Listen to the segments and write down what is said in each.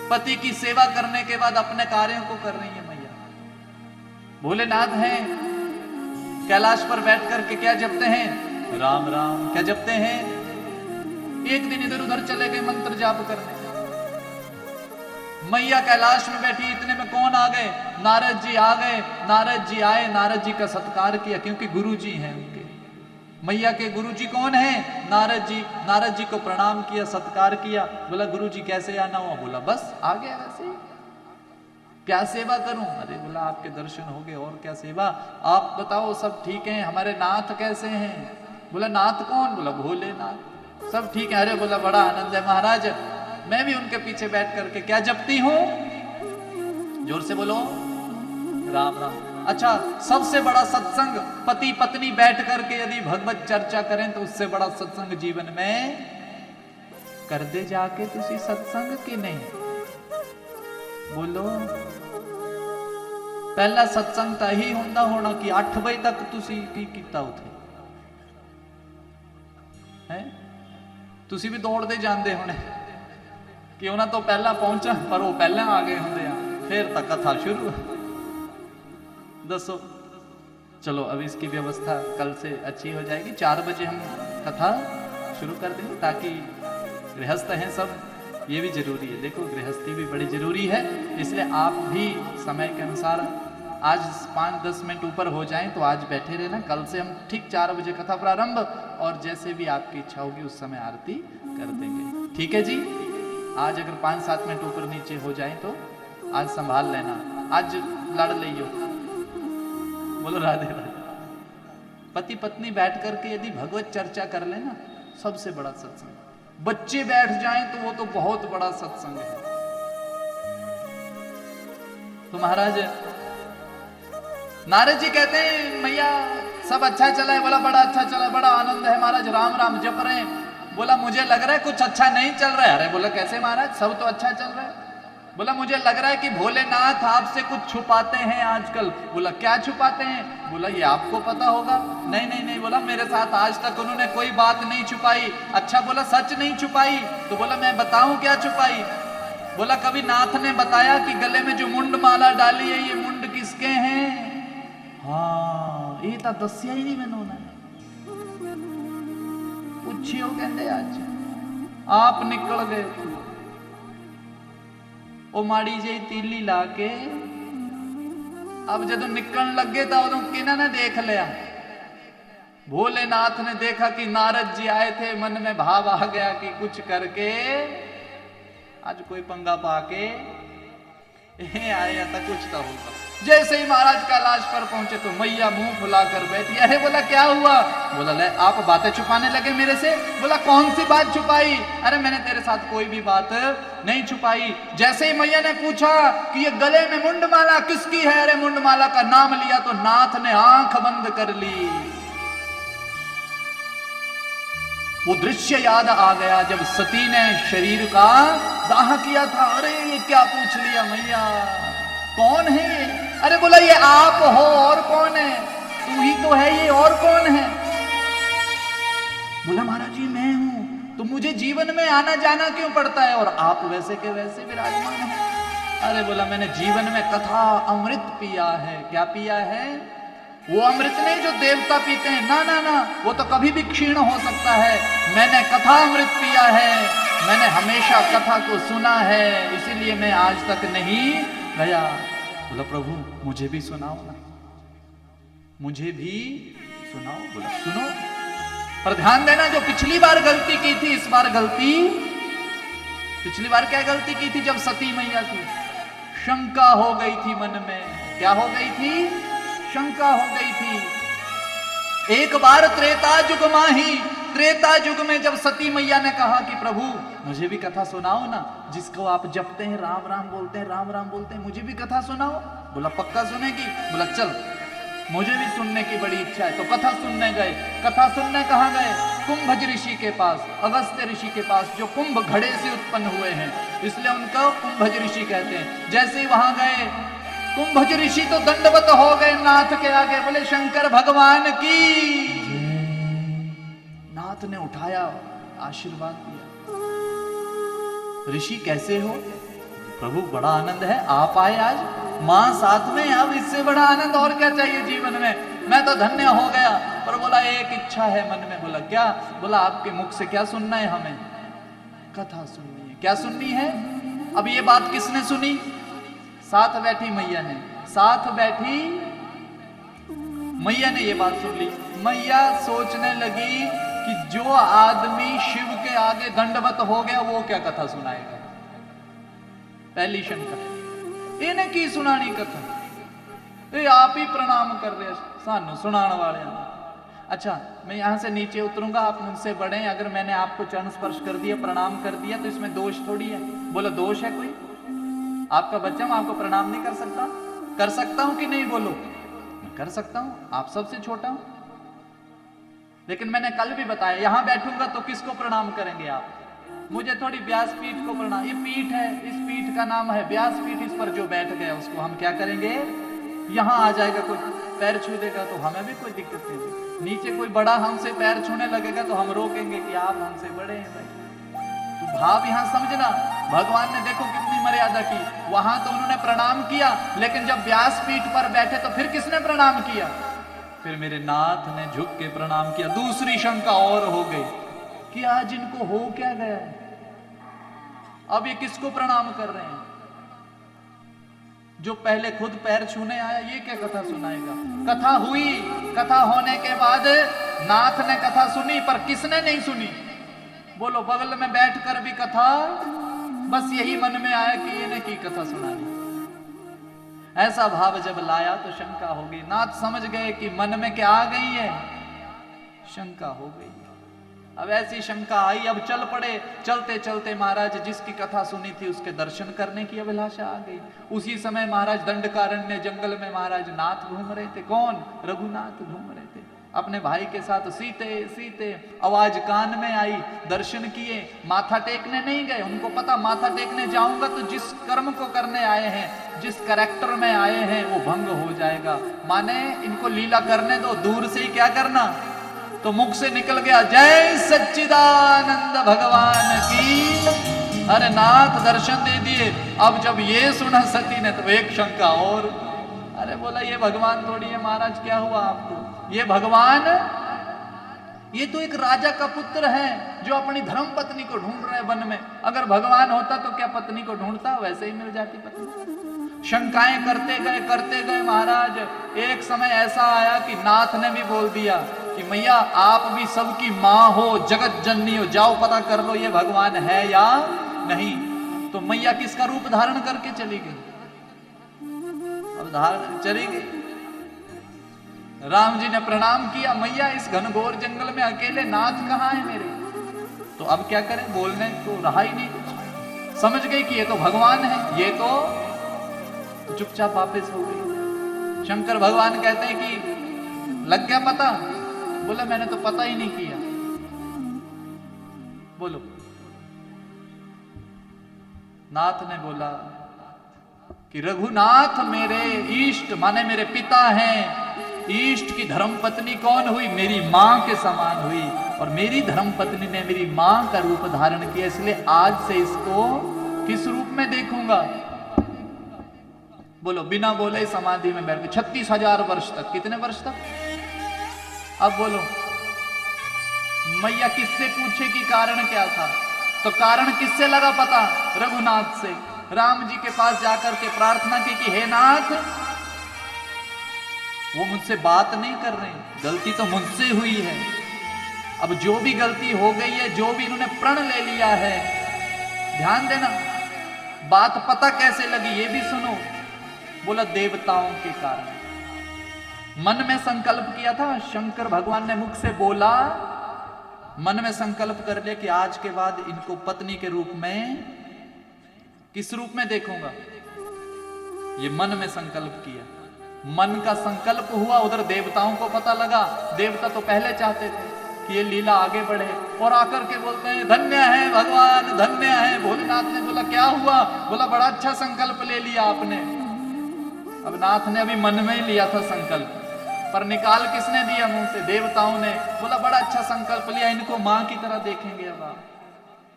पति की सेवा करने के बाद अपने कार्यों को कर रही है मैया। भोलेनाथ हैं, कैलाश पर बैठ करके क्या जपते हैं? राम राम। क्या जपते हैं? एक दिन इधर उधर चले गए मंत्र जाप करने। मैया कैलाश में बैठी, इतने में कौन आ गए? नारद जी आ गए। नारद जी आए, नारद जी का सत्कार किया, क्योंकि गुरु जी हैं उनके। मैया के गुरु जी कौन है? नारद जी। नारद जी को प्रणाम किया, सत्कार किया। बोला गुरु जी कैसे आना हुआ? बोला बस आ गया वैसे ही। क्या सेवा करूं? अरे बोला आपके दर्शन हो गए, और क्या सेवा? आप बताओ सब ठीक है? हमारे नाथ कैसे हैं? बोला नाथ कौन? बोला भोलेनाथ। सब ठीक है? अरे बोला बड़ा आनंद है महाराज, मैं भी उनके पीछे बैठ करके क्या जपती हूं? जोर से बोलो, राम राम। अच्छा, सबसे बड़ा सत्संग पति पत्नी बैठ करके यदि भगवत चर्चा करें तो उससे बड़ा सत्संग जीवन में कर दे जाके तुसी सत्संग के नहीं? बोलो। पहला सत्संग तो यही होंदा होना कि 8 बजे तक तुसी की कीता उथे है? तुसी भी दौड़ते जाते होने कि उन्हें तो पहला पहुंचा, पर वो पहला आ गए होंगे, फिर तक कथा शुरू। दसो। चलो अब इसकी व्यवस्था कल से अच्छी हो जाएगी। 4 बजे हम कथा शुरू कर देंगे, ताकि गृहस्थ हैं सब, ये भी जरूरी है। देखो गृहस्थी भी बड़ी जरूरी है, इसलिए आप भी समय के अनुसार आज 5-10 मिनट ऊपर हो जाएं तो आज बैठे रहना। कल से हम ठीक 4 बजे कथा प्रारंभ, और जैसे भी आपकी इच्छा होगी उस समय आरती कर देंगे। ठीक है जी? आज अगर 5-7 मिनट ऊपर नीचे हो जाए तो आज संभाल लेना, आज लड़ लियो। बोलो राधे राधे। पति पत्नी बैठ करके यदि भगवत चर्चा कर लेना, सबसे बड़ा सत्संग। बच्चे बैठ जाएं तो वो तो बहुत बड़ा सत्संग है। तो महाराज नारद जी कहते हैं मैया सब अच्छा चला है? बोला बड़ा अच्छा चला, बड़ा आनंद है महाराज, राम राम जप रहे हैं। बोला मुझे लग रहा है कुछ अच्छा नहीं चल रहा है। अरे बोला कैसे महाराज, सब तो अच्छा चल रहा है। बोला मुझे लग रहा है कि भोलेनाथ आपसे कुछ छुपाते हैं आजकल। बोला क्या छुपाते हैं? बोला ये आपको पता होगा। नहीं नहीं नहीं, बोला मेरे साथ आज तक उन्होंने कोई बात नहीं छुपाई। अच्छा बोला सच नहीं छुपाई? तो बोला मैं बताऊं क्या छुपाई? बोला कभी नाथ ने बताया कि गले में जो मुंड माला डाली है, ये मुंड किसके हैं? हाँ ये तो दसिया ही नहीं मैंने उन्होंने। पूछियो कहते आज आप निकल गए। वो माड़ी जी तीली लाके अब जदों निकलने लगे तो उदों किन्हां ने देख लिया? भोलेनाथ ने देखा कि नारद जी आए थे, मन में भाव आ गया कि कुछ करके आज कोई पंगा पाके आया था, कुछ तो होगा। जैसे ही महाराज कैलाश पर पहुंचे तो मैया मुंह फुलाकर बैठी। अरे बोला क्या हुआ? बोला ले आप बातें छुपाने लगे मेरे से। बोला कौन सी बात छुपाई? अरे मैंने तेरे साथ कोई भी बात नहीं छुपाई। जैसे ही मैया ने पूछा कि ये गले में मुंडमाला किसकी है, अरे मुंडमाला का नाम लिया तो नाथ ने आंख बंद कर ली। वो दृश्य याद आ गया जब सती ने शरीर का दाह किया था। अरे ये क्या पूछ लिया मैया, कौन है ये? अरे बोला ये आप हो, और कौन है? तू ही तो है ये, और कौन है? बोला महाराज जी मैं हूं। तो मुझे जीवन में आना जाना क्यों पड़ता है, और आप वैसे के वैसे विराजमान हैं? अरे बोला मैंने जीवन में कथा अमृत पिया है। क्या पिया है? वो अमृत नहीं जो देवता पीते हैं, ना ना ना, वो तो कभी भी क्षीण हो सकता है। मैंने कथा अमृत पिया है, मैंने हमेशा कथा को सुना है, इसीलिए मैं आज तक नहीं गया। बोला प्रभु मुझे भी सुनाओ ना, मुझे भी सुनाओ। बोला सुनो, पर ध्यान देना जो पिछली बार गलती की थी इस बार गलती। पिछली बार क्या गलती की थी? जब सती मैया की शंका हो गई थी मन में। क्या हो गई थी? शंका हो गई थी। एक बार त्रेता युग माही, त्रेता युग में जब सती मैया ने कहा कि प्रभु मुझे भी कथा सुनाओ ना, जिसको आप जपते हैं राम राम बोलते हैं, राम राम बोलते हैं, मुझे भी कथा सुनाओ। बोला पक्का सुनेगी? बोला चल मुझे भी सुनने की बड़ी इच्छा है। तो कथा सुनने गए। कथा सुनने कहाँ गए? कुंभज ऋषि के पास, अगस्त्य ऋषि के पास, जो कुंभ घड़े से उत्पन्न हुए हैं इसलिए उनको कुंभज ऋषि कहते हैं। जैसे ही वहां गए कुंभज ऋषि तो दंडवत हो गए नाथ के आगे, बोले शंकर भगवान की। नाथ ने उठाया, आशीर्वाद दिया। ऋषि कैसे हो? प्रभु बड़ा आनंद है, आप आए आज, मां साथ में, अब इससे बड़ा आनंद और क्या चाहिए जीवन में, मैं तो धन्य हो गया। पर बोला एक इच्छा है मन में। बोला क्या? बोला आपके मुख से क्या सुनना है हमें? कथा सुननी है। क्या सुननी है? अब ये बात किसने सुनी? साथ बैठी मैया ने, साथ बैठी मैया ने ये बात सुन ली। मैया सोचने लगी कि जो आदमी शिव के आगे दंडवत हो गया वो क्या कथा सुनाएगा। पहली शंका, इन्हें की सुनानी कथा, ये आप ही प्रणाम कर रहे सानू सुनाण वाले। अच्छा मैं यहां से नीचे उतरूंगा, आप मुझसे बड़े हैं, अगर मैंने आपको चरण स्पर्श कर दिया, प्रणाम कर दिया, तो इसमें दोष थोड़ी है। बोलो दोष है कोई? आपका बच्चा मैं आपको प्रणाम नहीं कर सकता? कर सकता हूं कि नहीं? बोलो। मैं कर सकता हूं, आप सबसे छोटा हूं। लेकिन मैंने कल भी बताया, यहां बैठूंगा तो किसको प्रणाम करेंगे आप? मुझे थोड़ी व्यासपीठ को प्रणाम। ये पीठ है, इस पीठ का नाम है व्यासपीठ, इस पर जो बैठ गया उसको हम क्या करेंगे? यहां आ जाएगा कोई पैर छू देगा तो हमें भी कोई दिक्कत नहीं है। नीचे कोई बड़ा हमसे पैर छूने लगेगा तो हम रोकेंगे कि आप हमसे बड़े हैं भाई। तो भाव यहां समझना, भगवान ने देखो कितनी मर्यादा की। वहां तो उन्होंने प्रणाम किया, लेकिन जब व्यासपीठ पर बैठे तो फिर किसने प्रणाम किया? फिर मेरे नाथ ने झुक के प्रणाम किया। दूसरी शंका और हो गई कि आज इनको हो क्या गया है, अब ये किसको प्रणाम कर रहे हैं? जो पहले खुद पैर छूने आया ये क्या कथा सुनाएगा? कथा हुई, कथा होने के बाद नाथ ने कथा सुनी, पर किसने नहीं सुनी? बोलो बगल में बैठकर भी कथा, बस यही मन में आया कि इन्हें की कथा सुनानी। ऐसा भाव जब लाया तो शंका हो गई। नाथ समझ गए कि मन में क्या आ गई है, शंका हो गई। अब ऐसी शंका आई, अब चल पड़े। चलते चलते महाराज जिसकी कथा सुनी थी उसके दर्शन करने की अभिलाषा आ गई। उसी समय महाराज दंडकारण्य जंगल में महाराज नाथ घूम रहे थे। कौन? रघुनाथ घूम रहे थे अपने भाई के साथ। सीते सीते आवाज कान में आई, दर्शन किए, माथा टेकने नहीं गए। उनको पता माथा टेकने जाऊंगा तो जिस कर्म को करने आए हैं, जिस कैरेक्टर में आए हैं वो भंग हो जाएगा। माने इनको लीला करने दो, दूर से ही क्या करना। तो मुख से निकल गया जय सच्चिदानंद भगवान की। अरे नाथ दर्शन दे दिए। अब जब ये सुना सती ने तो एक शंका और। अरे बोला ये भगवान थोड़ी है महाराज, क्या हुआ आपको? ये भगवान, ये तो एक राजा का पुत्र है जो अपनी धर्म पत्नी को ढूंढ रहे वन में। अगर भगवान होता तो क्या पत्नी को ढूंढता? वैसे ही मिल जाती पत्नी। शंकाएं करते गए महाराज। एक समय ऐसा आया कि नाथ ने भी बोल दिया कि मैया आप भी सबकी मां हो, जगत जननी हो, जाओ पता कर लो ये भगवान है या नहीं। तो मैया किसका रूप धारण करके चली गई? अब धारण चली गई। राम जी ने प्रणाम किया, मैया इस घनघोर जंगल में अकेले नाथ कहाँ है मेरे? तो अब क्या करें, बोलने तो रहा ही नहीं कुछ। समझ गई कि ये तो भगवान है, ये तो चुपचाप वापस हो गई। शंकर भगवान कहते हैं कि लग गया पता? बोला मैंने तो पता ही नहीं किया। बोलो। नाथ ने बोला कि रघुनाथ मेरे इष्ट माने मेरे पिता हैं। इष्ट की धर्म पत्नी कौन हुई? मेरी मां के समान हुई। और मेरी धर्म पत्नी ने मेरी मां का रूप धारण किया, इसलिए आज से इसको किस रूप में देखूंगा? बोलो। बिना बोले समाधि में बैठ गए 36,000 वर्ष तक। कितने वर्ष तक? अब बोलो। मैया किससे पूछे कि कारण क्या था? तो कारण किससे लगा पता? रघुनाथ से। राम जी के पास जाकर के प्रार्थना की कि हे नाथ, वो मुझसे बात नहीं कर रहे, गलती तो मुझसे हुई है। अब जो भी गलती हो गई है, जो भी इन्होंने प्रण ले लिया है, ध्यान देना। बात पता कैसे लगी ये भी सुनो। बोला देवताओं के कारण। मन में संकल्प किया था, शंकर भगवान ने मुख से बोला, मन में संकल्प कर लिया कि आज के बाद इनको पत्नी के रूप में, किस रूप में देखूंगा? ये मन में संकल्प किया। मन का संकल्प हुआ, उधर देवताओं को पता लगा। देवता तो पहले चाहते थे कि ये लीला आगे बढ़े, और आकर के बोलते हैं धन्य है भगवान, धन्य है। भोलेनाथ ने बोला क्या हुआ? बोला बड़ा अच्छा संकल्प ले लिया आपने। अब नाथ ने अभी मन में ही लिया था संकल्प, पर निकाल किसने दिया मुंह से? देवताओं ने। बोला बड़ा अच्छा संकल्प लिया, इनको मां की तरह देखेंगे अब आप।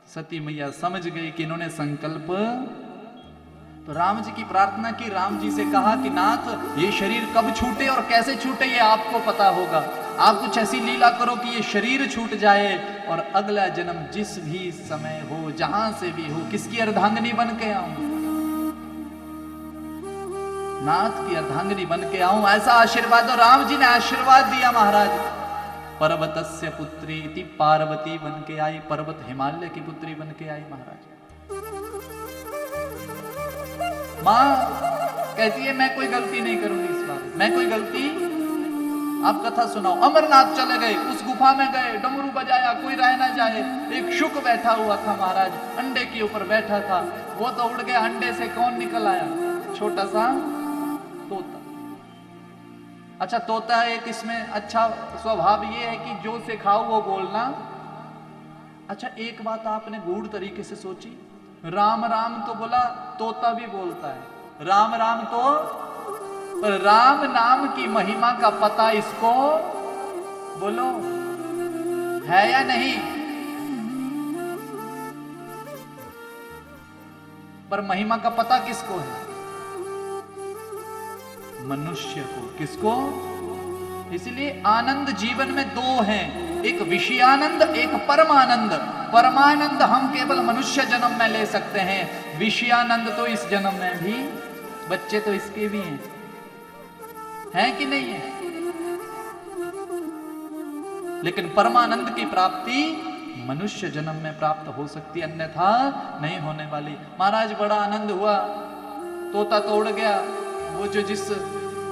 सती मैया समझ गई कि इन्होंने संकल्प तो राम जी की प्रार्थना की, राम जी से कहा कि नाथ ये शरीर कब छूटे और कैसे छूटे ये आपको पता होगा, आप कुछ ऐसी लीला करो कि ये शरीर छूट जाए और अगला जन्म जिस भी समय हो, जहां से भी हो, किसकी अर्धांगिनी बन के आऊं, नाथ की अर्धांगिनी बन के आऊं, ऐसा आशीर्वाद। और राम जी ने आशीर्वाद दिया महाराज। पर्वतस्य पुत्री इति पार्वती बन के आई, पर्वत हिमालय की पुत्री बन के आई महाराज। मां कहती है मैं कोई गलती नहीं करूंगी इस बार, मैं कोई गलती, आप कथा सुनाओ। अमरनाथ चले गए, उस गुफा में गए, डमरू बजाया, कोई रह ना जाए। एक शुक बैठा हुआ था महाराज, अंडे के ऊपर बैठा था, वो तो उड़ गया, अंडे से कौन निकल आया? छोटा सा तोता। अच्छा तोता एक इसमें अच्छा स्वभाव ये है कि जो से खाओ वो बोलना। अच्छा एक बात आपने गूढ़ तरीके से सोची, राम राम तो बोला, तोता भी बोलता है राम राम तो, पर राम नाम की महिमा का पता इसको बोलो है या नहीं? पर महिमा का पता किसको है? मनुष्य को। किसको? इसलिए आनंद जीवन में दो हैं, एक विषयानंद, एक परमानंद। परमानंद हम केवल मनुष्य जन्म में ले सकते हैं, विषयानंद तो इस जन्म में भी, बच्चे तो इसके भी हैं कि नहीं है? लेकिन परमानंद की प्राप्ति मनुष्य जन्म में प्राप्त हो सकती, अन्यथा नहीं होने वाली। महाराज बड़ा आनंद हुआ, तोता तो उड़ गया, वो जो जिस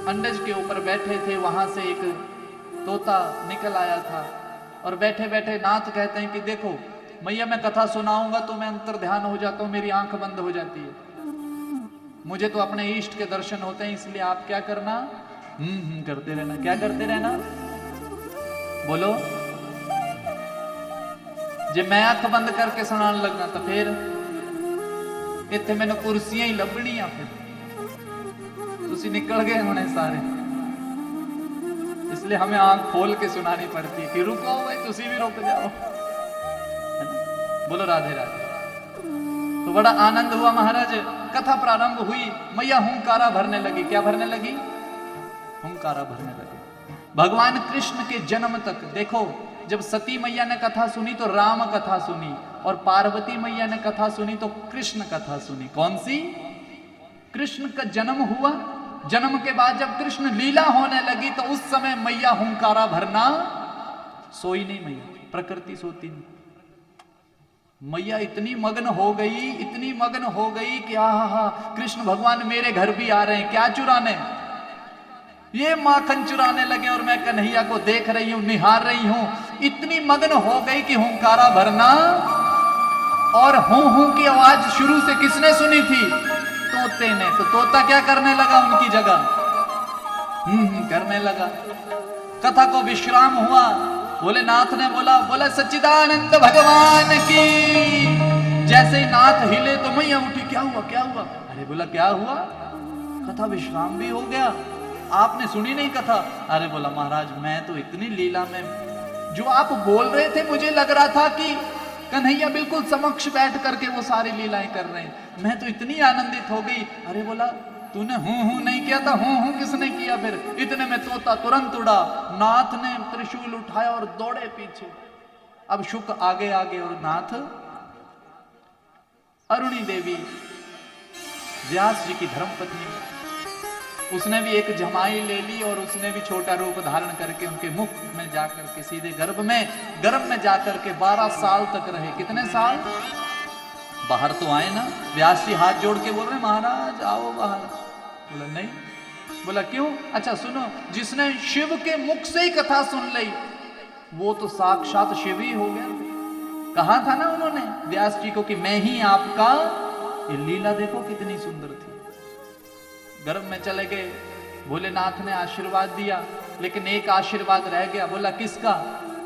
अंडज के ऊपर बैठे थे वहां से एक तोता निकल आया था। और बैठे बैठे नाथ कहते हैं कि देखो मैया मैं कथा सुनाऊंगा तो मैं अंतर ध्यान हो जाता हूं, मेरी आंख बंद हो जाती है, मुझे तो अपने इष्ट के दर्शन होते हैं, इसलिए आप क्या करना, करते रहना। क्या करते रहना? बोलो। जब मैं आंख बंद करके सुनाने लगना तो फिर इतने मैंने कुर्सियां ही लभनियां, फिर तुसी निकल गए होने सारे, इसलिए हमें आंख खोल के सुनानी पड़ती है कि रुको भाई, तुसी भी रुक जाओ, है ना? बोलो राधे राधे। तो बड़ा आनंद हुआ महाराज, कथा प्रारंभ हुई, मैया हुंकारा भरने लगी। क्या भरने लगी? हुंकारा भरने लगी। भगवान कृष्ण के जन्म तक देखो, जब सती मैया ने कथा सुनी तो राम कथा सुनी, और पार्वती मैया ने कथा सुनी तो कृष्ण कथा सुनी। कौन सी? कृष्ण का जन्म हुआ, जन्म के बाद जब कृष्ण लीला होने लगी तो उस समय मैया हुंकारा भरना, सोई नहीं मैया, प्रकृति सोती नहीं। मैया इतनी मग्न हो गई, इतनी मग्न हो गई कि हा कृष्ण भगवान मेरे घर भी आ रहे हैं। क्या चुराने? ये माखन चुराने लगे, और मैं कन्हैया को देख रही हूं, निहार रही हूं। इतनी मग्न हो गई कि हुंकारा भरना, और हूं की आवाज शुरू से किसने सुनी थी? तोते ने। तो तोता क्या करने लगा उनकी जगह? करने लगा। कथा को विश्राम हुआ, भोलेनाथ ने बोला सच्चिदानंद भगवान की। जैसे ही नाथ हिले तो मैया उठी, क्या हुआ क्या हुआ? अरे बोला क्या हुआ? कथा विश्राम भी हो गया, आपने सुनी नहीं कथा? अरे बोला महाराज मैं तो इतनी लीला में, जो आप बोल रहे थे मुझे लग रहा था कि कन्हैया बिल्कुल समक्ष बैठ करके वो सारी लीलाएं कर रहे हैं, मैं तो इतनी आनंदित हो गई। अरे बोला तूने हूं नहीं किया था? हूं किसने किया? फिर इतने में तोता तुरंत उड़ा, नाथ ने त्रिशूल उठाया और दौड़े पीछे। अब शुक आगे आगे, और नाथ, अरुणी देवी व्यास जी की धर्मपत्नी, उसने भी एक जमाई ले ली, और उसने भी छोटा रूप धारण करके उनके मुख में जाकर के सीधे गर्भ में जाकर के 12 साल तक रहे। कितने साल? बाहर तो आए ना। व्यास जी हाथ जोड़ के बोल रहे महाराज आओ बाहर। बोला नहीं। बोला क्यों? अच्छा सुनो, जिसने शिव के मुख से ही कथा सुन ली वो तो साक्षात शिव ही हो गया। कहा था ना उन्होंने व्यास जी को कि मैं ही आपका, ये लीला देखो कितनी सुंदर थी। गर्भ में चले गए, भोलेनाथ ने आशीर्वाद दिया, लेकिन एक आशीर्वाद रह गया। बोला किसका?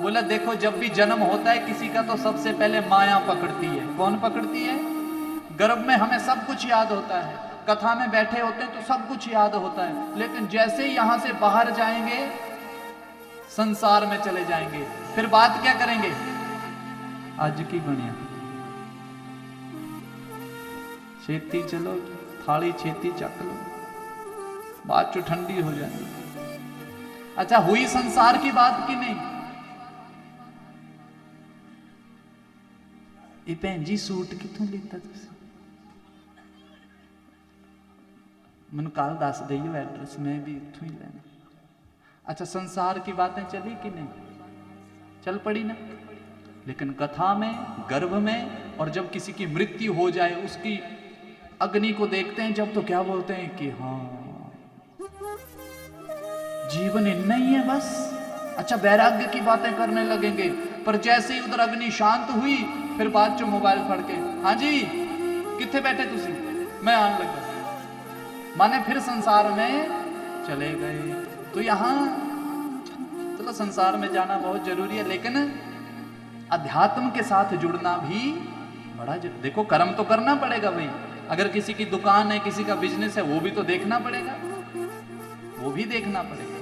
बोला देखो जब भी जन्म होता है किसी का तो सबसे पहले माया पकड़ती है। कौन पकड़ती है? गर्भ में हमें सब कुछ याद होता है, कथा में बैठे होते हैं तो सब कुछ याद होता है, लेकिन जैसे ही यहां से बाहर जाएंगे, संसार में चले जाएंगे, फिर बात क्या करेंगे? आज की बढ़िया छेती चलो थाली छेती चक लो, बाद चो ठंडी हो जाएगी। अच्छा हुई संसार की बात की नहीं? ये भैन जी सूट कितों लेता तुसी? मैनू कल दस दईओ एड्रेस, मैं भी इत्थों ही लेना। अच्छा संसार की बातें चली कि नहीं? चल पड़ी ना। लेकिन कथा में, गर्भ में, और जब किसी की मृत्यु हो जाए उसकी अग्नि को देखते हैं जब, तो क्या बोलते हैं कि हाँ जीवन इतना ही है बस। अच्छा वैराग्य की बातें करने लगेंगे, पर जैसे ही उधर अग्नि शांत हुई फिर बाद चो मोबाइल फड़ के, हाँ जी किथे बैठे तुसी, मैं आने लगा, माने फिर संसार में चले गए। तो यहां चलो संसार में जाना बहुत जरूरी है, लेकिन अध्यात्म के साथ जुड़ना भी बड़ा देखो कर्म तो करना पड़ेगा भाई। अगर किसी की दुकान है, किसी का बिजनेस है, वो भी तो देखना पड़ेगा, वो भी देखना पड़ेगा।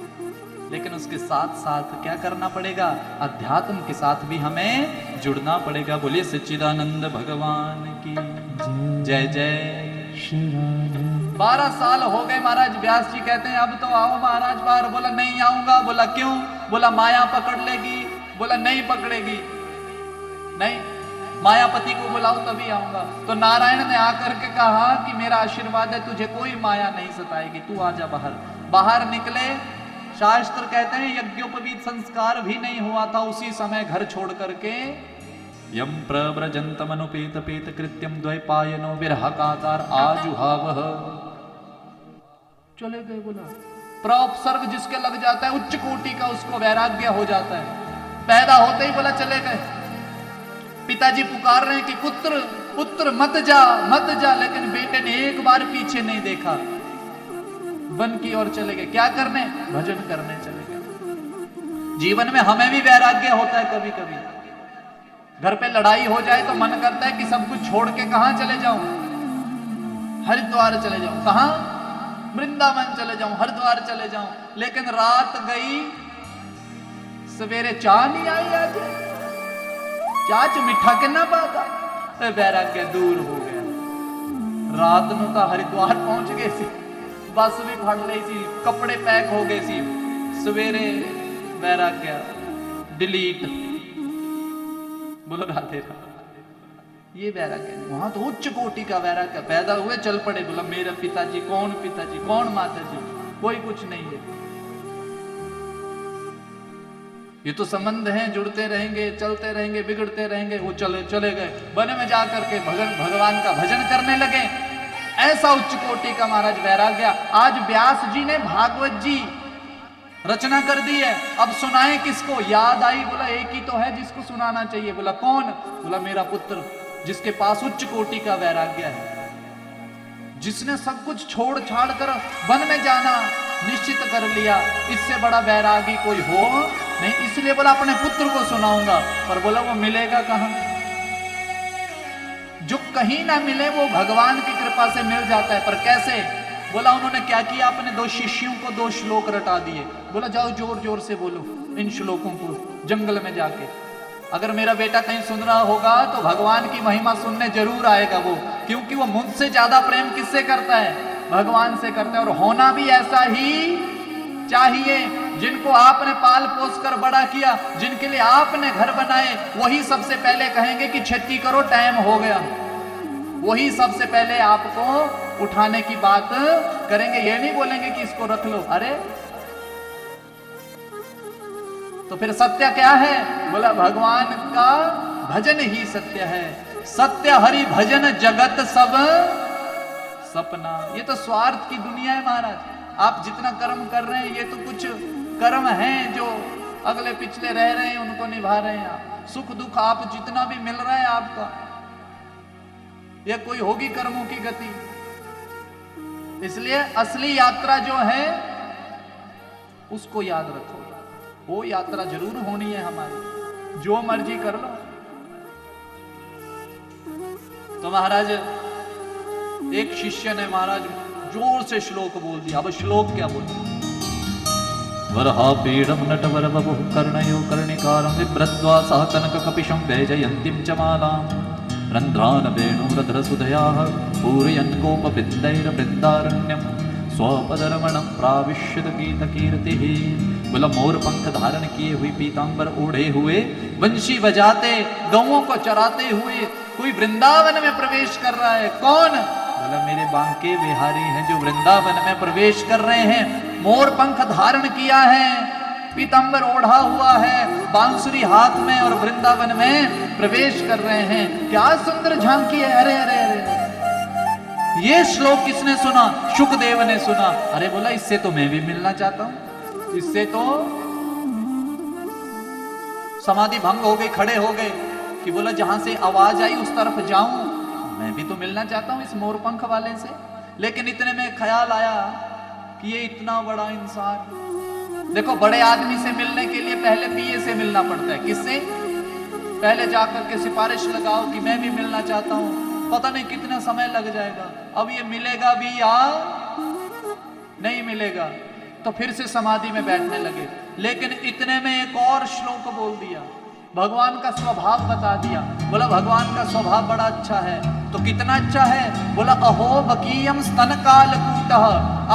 लेकिन उसके साथ साथ क्या करना पड़ेगा? अध्यात्म के साथ भी हमें जुड़ना पड़ेगा। बोलिए सच्चिदानंद भगवान की जय जय श्री राम। 12 साल हो गए महाराज, व्यास जी कहते हैं अब तो आओ महाराज बाहर। बोला नहीं आऊंगा। बोला क्यों? बोला माया पकड़ लेगी। बोला नहीं पकड़ेगी, नहीं मायापति को बुलाओ तभी आऊंगा। तो नारायण ने आकर के कहा कि मेरा आशीर्वाद है, तुझे कोई माया नहीं सताएगी, तू आजा बाहर। बाहर निकले, शास्त्र कहते हैं यज्ञोपवीत संस्कार भी नहीं हुआ था, उसी समय घर छोड़ करके यम प्रव्रजंतमनुपेत पेत कृत्यम द्वैपायनो विरहकाकार आजुहावह चले गए। बोला प्रोपसर्ग जिसके लग जाता है उच्च कोटि का, उसको वैराग्य हो जाता है। पैदा होते ही बोला चले गए। पिताजी पुकार रहे हैं कि पुत्र पुत्र मत जा मत जा, लेकिन बेटे ने एक बार पीछे नहीं देखा, वन की ओर चले गए। क्या करने? भजन करने चले गए। जीवन में हमें भी वैराग्य होता है कभी कभी। घर पे लड़ाई हो जाए तो मन करता है कि सब कुछ छोड़ के कहां चले जाऊं? हरिद्वार चले जाऊं। कहां? वृंदावन चले जाऊं, हरिद्वार चले जाऊं। लेकिन रात गई, सवेरे चाह नहीं आई, आज चाह च मिठा कितना पाता, वैराग्य दूर हो गया। रात ਨੂੰ ਤਾਂ हरिद्वार पहुंच गए सी, बस भी फड़ ली सी, कपड़े पैक हो गए सी, सवेरे वैराग्य डिलीट। बोलो राधे राधे। ये वैराग्य नहीं, वहां तो उच्च कोटि का वैराग्य। पैदा हुए चल पड़े। बोला मेरा पिताजी कौन, पिताजी कौन, माताजी कोई कुछ नहीं है। ये तो संबंध हैं, जुड़ते रहेंगे, चलते रहेंगे, बिगड़ते रहेंगे। वो चले गए वन में जाकर के भगवान का भजन करने लगे। ऐसा उच्च कोटि का महाराज वैराग्य। आज व्यास जी ने भागवत जी रचना कर दी है, अब सुनाए किसको? याद आई, बोला एक ही तो है जिसको सुनाना चाहिए। बोला कौन? बोला मेरा पुत्र, जिसके पास उच्च कोटि का वैराग्य है, जिसने सब कुछ छोड़ छाड़ कर वन में जाना निश्चित कर लिया। इससे बड़ा वैरागी कोई हो नहीं, इसलिए बोला अपने पुत्र को सुनाऊंगा। पर बोला वो मिलेगा कहां? जो कहीं ना मिले वो भगवान की कृपा से मिल जाता है। पर कैसे? बोला उन्होंने क्या किया, अपने 2 शिष्यों को 2 श्लोक रटा दिए। बोला जाओ जोर जोर से बोलो इन श्लोकों को जंगल में जाके। अगर मेरा बेटा कहीं सुन रहा होगा तो भगवान की महिमा सुनने जरूर आएगा वो, क्योंकि वो मुझसे ज्यादा प्रेम किससे करता है? भगवान से करता है। और होना भी ऐसा ही चाहिए। जिनको आपने पाल पोस कर बड़ा किया, जिनके लिए आपने घर बनाए, वही सबसे पहले कहेंगे कि छेती करो टाइम हो गया। वही सबसे पहले आपको उठाने की बात करेंगे, ये नहीं बोलेंगे कि इसको रख लो। अरे तो फिर सत्य क्या है? बोला भगवान का भजन ही सत्य है। सत्य हरि भजन जगत सब सपना। ये तो स्वार्थ की दुनिया है महाराज। आप जितना कर्म कर रहे हैं, ये तो कुछ कर्म हैं जो अगले पिछले रह रहे हैं, उनको निभा रहे हैं आप। सुख दुख आप जितना भी मिल रहा है आपका, यह कोई होगी कर्मों की गति। इसलिए असली यात्रा जो है उसको याद रखो। वो यात्रा जरूर होनी है हमारी, जो मर्जी कर लो। तो महाराज एक शिष्य ने महाराज जोर से श्लोक बोल दिया। अब श्लोक क्या बोला? वरहापीडं नटवर बभुः कर्णयो कर्णिकारं बिभ्रत्वा सह कनक कपिशं वैजयन्तीं च मालाम् रंध्रान वेणुरधरसुधयाः पूरयन् कोपबिन्दैर्बृन्दारण्यम् स्वपदरमणं प्राविश्यत गीतकीर्तिः। बोला मोर पंख धारण किए हुए पीतांबर ओढ़े हुए बंशी बजाते गौओं को चराते हुए कोई वृंदावन में प्रवेश कर रहा है। कौन? बोला मेरे बांके बिहारी हैं जो वृंदावन में प्रवेश कर रहे हैं। मोर पंख धारण किया है, पीतांबर ओढ़ा हुआ है, बांसुरी हाथ में और वृंदावन में प्रवेश कर रहे हैं। क्या सुंदर झांकी है। अरे अरे अरे ये श्लोक किसने सुना? शुकदेव ने सुना। अरे बोला इससे तो मैं भी मिलना चाहता हूं, इससे तो समाधि भंग हो गई, खड़े हो गए कि बोला जहां से आवाज आई उस तरफ जाऊं, मैं भी तो मिलना चाहता हूं इस मोरपंख वाले से। लेकिन इतने में ख्याल आया कि ये इतना बड़ा इंसान, देखो बड़े आदमी से मिलने के लिए पहले पीए से मिलना पड़ता है। किससे? पहले जाकर के सिफारिश लगाओ कि मैं भी मिलना चाहता हूं, पता नहीं कितना समय लग जाएगा। अब ये मिलेगा भी या नहीं मिलेगा, तो फिर से समाधि में बैठने लगे। लेकिन इतने में एक और श्लोक बोल दिया, भगवान का स्वभाव बता दिया। बोला भगवान का स्वभाव बड़ा अच्छा है। तो कितना अच्छा है? बोला अहो बकीयम स्तन कालकूटः,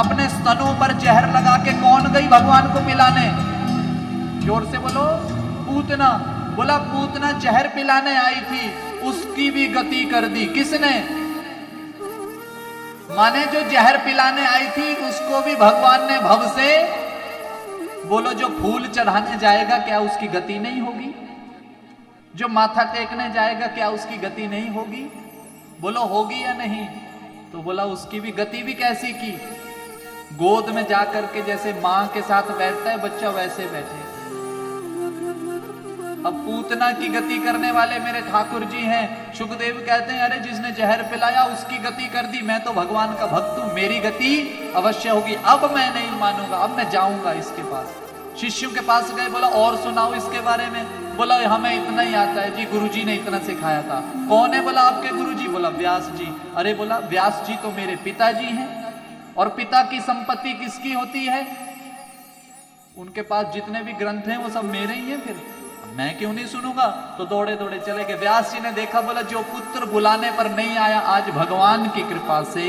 अपने स्तनों पर जहर लगा के कौन गई भगवान को पिलाने? जोर से बोलो, पूतना। बोला पूतना जहर पिलाने आई थी, उसकी भी गति कर दी। किसने? माने जो जहर पिलाने आई थी उसको भी भगवान ने भव से, बोलो जो फूल चढ़ाने जाएगा क्या उसकी गति नहीं होगी? जो माथा टेकने जाएगा क्या उसकी गति नहीं होगी? बोलो होगी या नहीं? तो बोला उसकी भी गति भी कैसी की? गोद में जाकर के जैसे मां के साथ बैठता है बच्चा वैसे बैठे। अब पूतना की गति करने वाले मेरे ठाकुर जी हैं। शुकदेव कहते हैं अरे जिसने जहर पिलाया उसकी गति कर दी, मैं तो भगवान का भक्त हूं, मेरी गति अवश्य होगी। अब मैं नहीं मानूंगा, अब मैं जाऊंगा इसके पास। शिष्यों के पास गए, बोला और सुनाओ इसके बारे में। बोला हमें इतना ही आता है जी, गुरुजी ने इतना सिखाया था। कौन है? बोला आपके गुरुजी। बोला व्यास जी। अरे बोला व्यास जी तो मेरे पिताजी हैं, और पिता की संपत्ति किसकी होती है? उनके पास जितने भी ग्रंथ हैं वो सब मेरे ही हैं, फिर मैं क्यों नहीं सुनूंगा? तो दौड़े दौड़े चले गए। व्यास जी ने देखा, बोला जो पुत्र बुलाने पर नहीं आया, आज भगवान की कृपा से,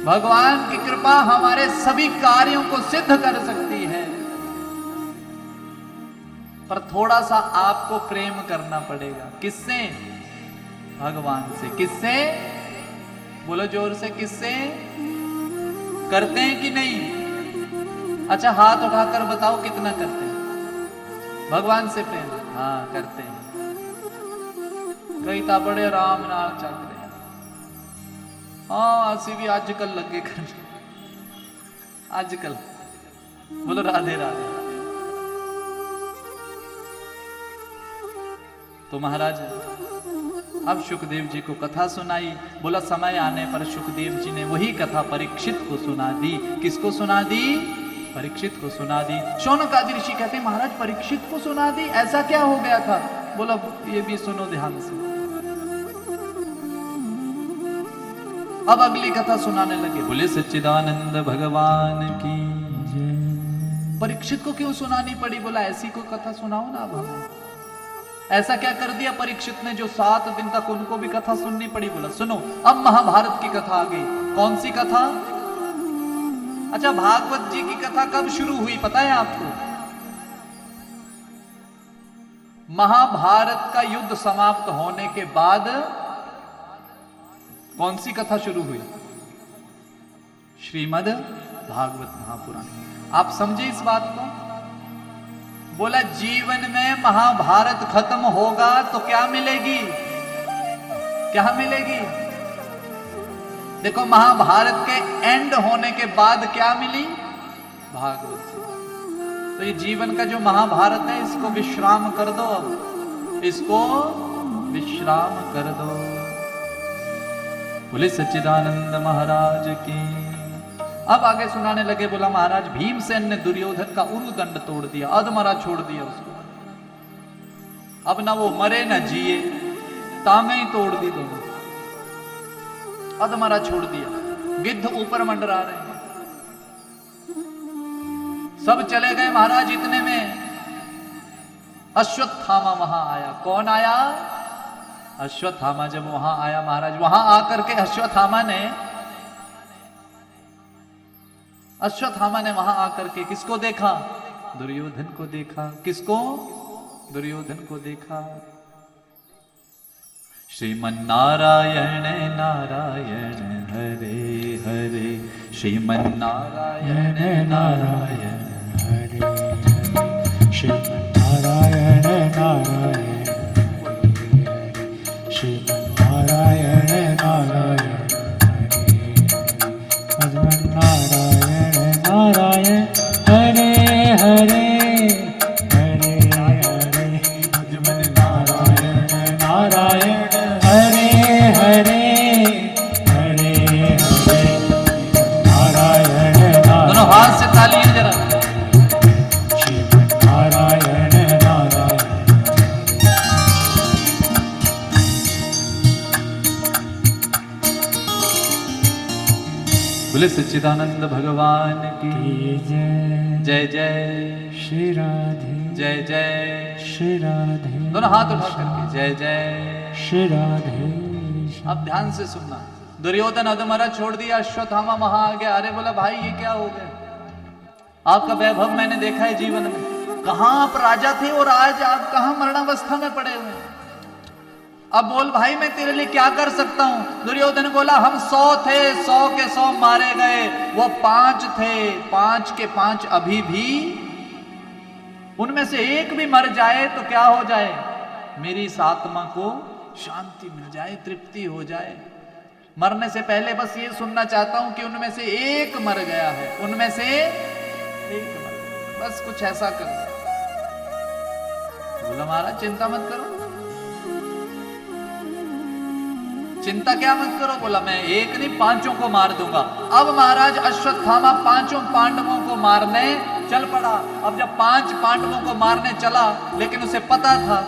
भगवान की कृपा हमारे सभी कार्यों को सिद्ध कर सकती है, पर थोड़ा सा आपको प्रेम करना पड़ेगा। किससे? भगवान से। किससे? बोलो जोर से, किससे? करते हैं कि नहीं? अच्छा हाथ उठाकर बताओ कितना करते हैं भगवान से प्रेम? हाँ करते हैं। कई तो बड़े आराम नाल चल रहे हैं। हाँ असी भी आजकल लगे कर, आजकल। बोलो राधे राधे। तो महाराज अब सुखदेव जी को कथा सुनाई। बोला समय आने पर सुखदेव जी ने वही कथा परीक्षित को सुना दी। किसको सुना दी? परीक्षित को सुना दी। शौनकादि ऋषि कहते महाराज परीक्षित को सुना दी, ऐसा क्या हो गया था? बोला ये भी सुनो ध्यान से। अब अगली कथा सुनाने लगे। बोले सच्चिदानंद भगवान की जय। परीक्षित को क्यों सुनानी पड़ी? बोला ऐसी कोई कथा सुनाओ ना अब हमें। ऐसा क्या कर दिया परीक्षित ने जो 7 दिन तक उनको भी कथा सुननी पड़ी? बोला सुनो अब महाभारत की कथा आ गई। कौन सी कथा? अच्छा भागवत जी की कथा कब शुरू हुई पता है आपको? महाभारत का युद्ध समाप्त होने के बाद कौन सी कथा शुरू हुई? श्रीमद् भागवत महापुराण। आप समझे इस बात को? बोला जीवन में महाभारत खत्म होगा तो क्या मिलेगी? क्या मिलेगी? देखो महाभारत के एंड होने के बाद क्या मिली? भागवत। तो ये जीवन का जो महाभारत है इसको विश्राम कर दो, अब इसको विश्राम कर दो। बोले सच्चिदानंद महाराज की। अब आगे सुनाने लगे। बोला महाराज भीमसेन ने दुर्योधन का उरुदंड तोड़ दिया, अधमरा छोड़ दिया उसको। अब ना वो मरे ना जिए, टांगे ही तोड़ दी दोनों, अधमरा छोड़ दिया। गिद्ध ऊपर मंडरा रहे हैं। सब चले गए महाराज। इतने में अश्वत्थामा वहां आया। कौन आया? अश्वत्थामा जब वहां आया महाराज, वहां आकर के अश्वत्थामा ने वहां आकर के किसको देखा? दुर्योधन को देखा। किसको? दुर्योधन को देखा। श्रीमन्नारायण नारायण हरे हरे, श्रीमन्नारायण नारायण हरे हरे, श्रीमन्नारायण नारायण श्रीमन्नारायण नारायण हरे नारायण हरे हरे हरे हरे, नारायण नारायण हरे हरे हरे हरे, नारायण दोनों हाथ से तालियां जरा। श्रीमन्नारायण नारायण। बोले सच्चिदानंद भगवान की जय जय जय। श्री राधे जय जय। श्री राधे, दोनों हाथ उठा करके जय जय। श्री राधे। अब ध्यान से सुनना। दुर्योधन अधमरा छोड़ दिया, अश्वत्थामा वहां आ गया। अरे बोला भाई ये क्या हो गया? आपका वैभव मैंने देखा है जीवन में, कहां आप राजा थे और आज आप कहां मरणावस्था में पड़े हुए हैं। अब बोल भाई मैं तेरे लिए क्या कर सकता हूं? दुर्योधन बोला हम 100 थे, 100 के 100 मारे गए, वो 5 थे, 5 के 5 अभी भी, उनमें से एक भी मर जाए तो क्या हो जाए? मेरी इस आत्मा को शांति मिल जाए, तृप्ति हो जाए। मरने से पहले बस ये सुनना चाहता हूं कि उनमें से एक मर गया है, उनमें से एक मर गया, बस कुछ ऐसा कर। बोला महाराज चिंता मत करो। चिंता क्या मत करो? बोला मैं एक नहीं 5 को मार दूंगा। अब महाराज अश्वत्थामा 5 पांडवों को मारने चल पड़ा। अब जब 5 पांडवों को मारने चला, लेकिन उसे पता था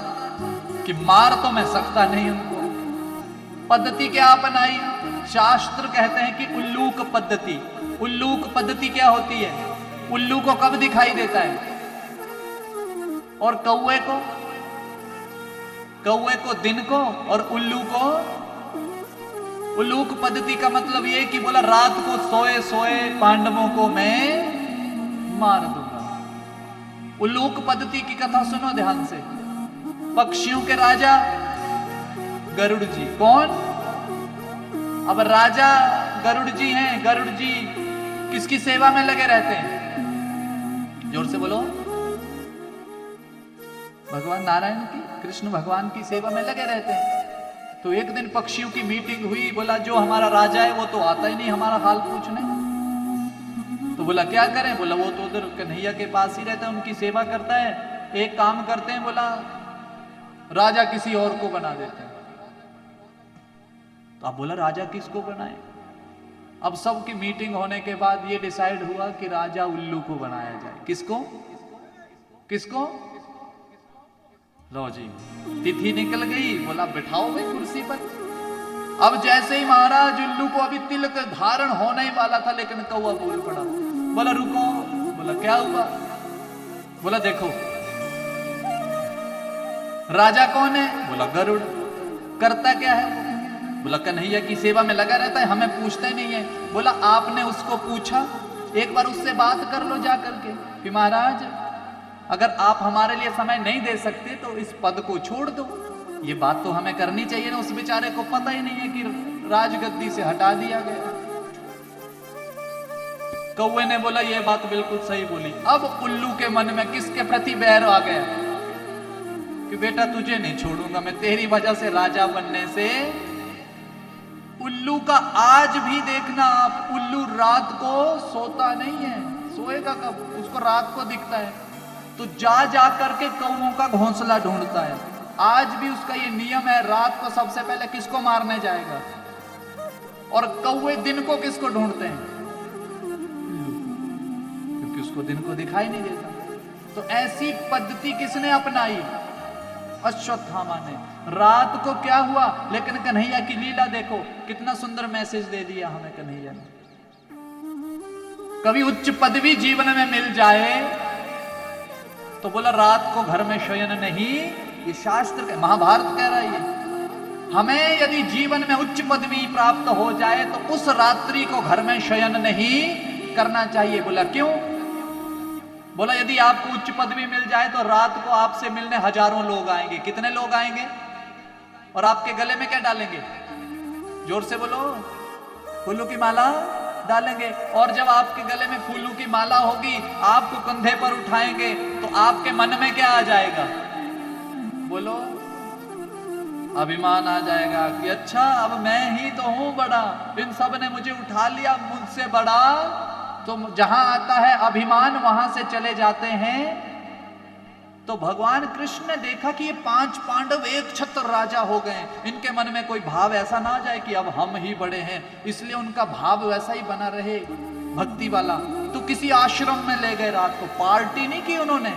कि मार तो मैं सकता नहीं उनको। पद्धति क्या अपनाई? शास्त्र कहते हैं कि उल्लूक पद्धति। उल्लूक पद्धति क्या होती है? उल्लू को कब दिखाई देता है और कौवे को दिन को, और उल्लू को। उल्लूक पद्धति का मतलब यह कि बोला रात को सोए सोए पांडवों को मैं मार दूंगा। उल्लूक पद्धति की कथा सुनो ध्यान से। पक्षियों के राजा गरुड़ जी। कौन? अब राजा गरुड़ जी हैं। गरुड़ जी किसकी सेवा में लगे रहते हैं? जोर से बोलो। भगवान नारायण की, कृष्ण भगवान की सेवा में लगे रहते हैं। तो एक दिन पक्षियों की मीटिंग हुई। बोला जो हमारा राजा है वो तो आता ही नहीं हमारा हाल पूछने। तो बोला क्या करें? बोला वो तो उधर कन्हैया के पास ही रहता है, उनकी सेवा करता है। एक काम करते हैं, बोला राजा किसी और को बना देते हैं। तो अब बोला राजा किसको बनाए? अब सबकी मीटिंग होने के बाद ये डिसाइड हुआ कि राजा उल्लू को बनाया जाए। किसको? किसको? लो जी, तिथि निकल गई। बोला बिठाओ भाई कुर्सी पर। अब जैसे ही महाराज उल्लू को अभी तिलक धारण होने ही वाला था, लेकिन कौवा बोल पड़ा। बोला रुको। बोला क्या हुआ? बोला देखो राजा कौन है? बोला गरुड़। करता क्या है वो? बोला कन्हैया की सेवा में लगा रहता है, हमें पूछता ही नहीं है। बोला आपने उसको पूछा? एक बार उससे बात कर लो जा करके कि महाराज अगर आप हमारे लिए समय नहीं दे सकते तो इस पद को छोड़ दो। ये बात तो हमें करनी चाहिए ना। उस बेचारे को पता ही नहीं है कि राजगद्दी से हटा दिया गया। कौवे ने बोला ये बात बिल्कुल सही बोली। अब उल्लू के मन में किसके प्रति बैर आ गया कि बेटा तुझे नहीं छोड़ूंगा मैं, तेरी वजह से राजा बनने से। उल्लू का आज भी देखना आप, उल्लू रात को सोता नहीं है। सोएगा कब? उसको रात को दिखता है तो जा करके कौवों का घोंसला ढूंढता है। आज भी उसका ये नियम है, रात को सबसे पहले किसको मारने जाएगा। और कौवे दिन को किसको ढूंढते हैं? क्योंकि उसको दिन को दिखाई नहीं देता। तो ऐसी पद्धति किसने अपनाई? अश्वत्थामा ने। रात को क्या हुआ? लेकिन कन्हैया की लीला देखो, कितना सुंदर मैसेज दे दिया हमें कन्हैया ने। कभी उच्च पदवी जीवन में मिल जाए तो बोला रात को घर में शयन नहीं। ये शास्त्र महाभारत कह रहा है। हमें यदि जीवन में उच्च पदवी प्राप्त हो जाए तो उस रात्रि को घर में शयन नहीं करना चाहिए। बोला क्यों? बोला यदि आपको उच्च पदवी मिल जाए तो रात को आपसे मिलने हजारों लोग आएंगे। कितने लोग आएंगे? और आपके गले में क्या डालेंगे? जोर से बोलो। फूलों की माला डालेंगे। और जब आपके गले में फूलों की माला होगी, आपको कंधे पर उठाएंगे, तो आपके मन में क्या आ जाएगा? बोलो। अभिमान आ जाएगा कि अच्छा अब मैं ही तो हूं बड़ा, इन सब ने मुझे उठा लिया, मुझसे बड़ा। तो जहां आता है अभिमान, वहां से चले जाते हैं। तो भगवान कृष्ण ने देखा कि ये 5 पांडव एक छत्र राजा हो गए। इनके मन में कोई भाव ऐसा ना आ जाए कि अब हम ही बड़े हैं, इसलिए उनका भाव वैसा ही बना रहे, भक्ति वाला। तो किसी आश्रम में ले गए। रात को पार्टी नहीं की उन्होंने,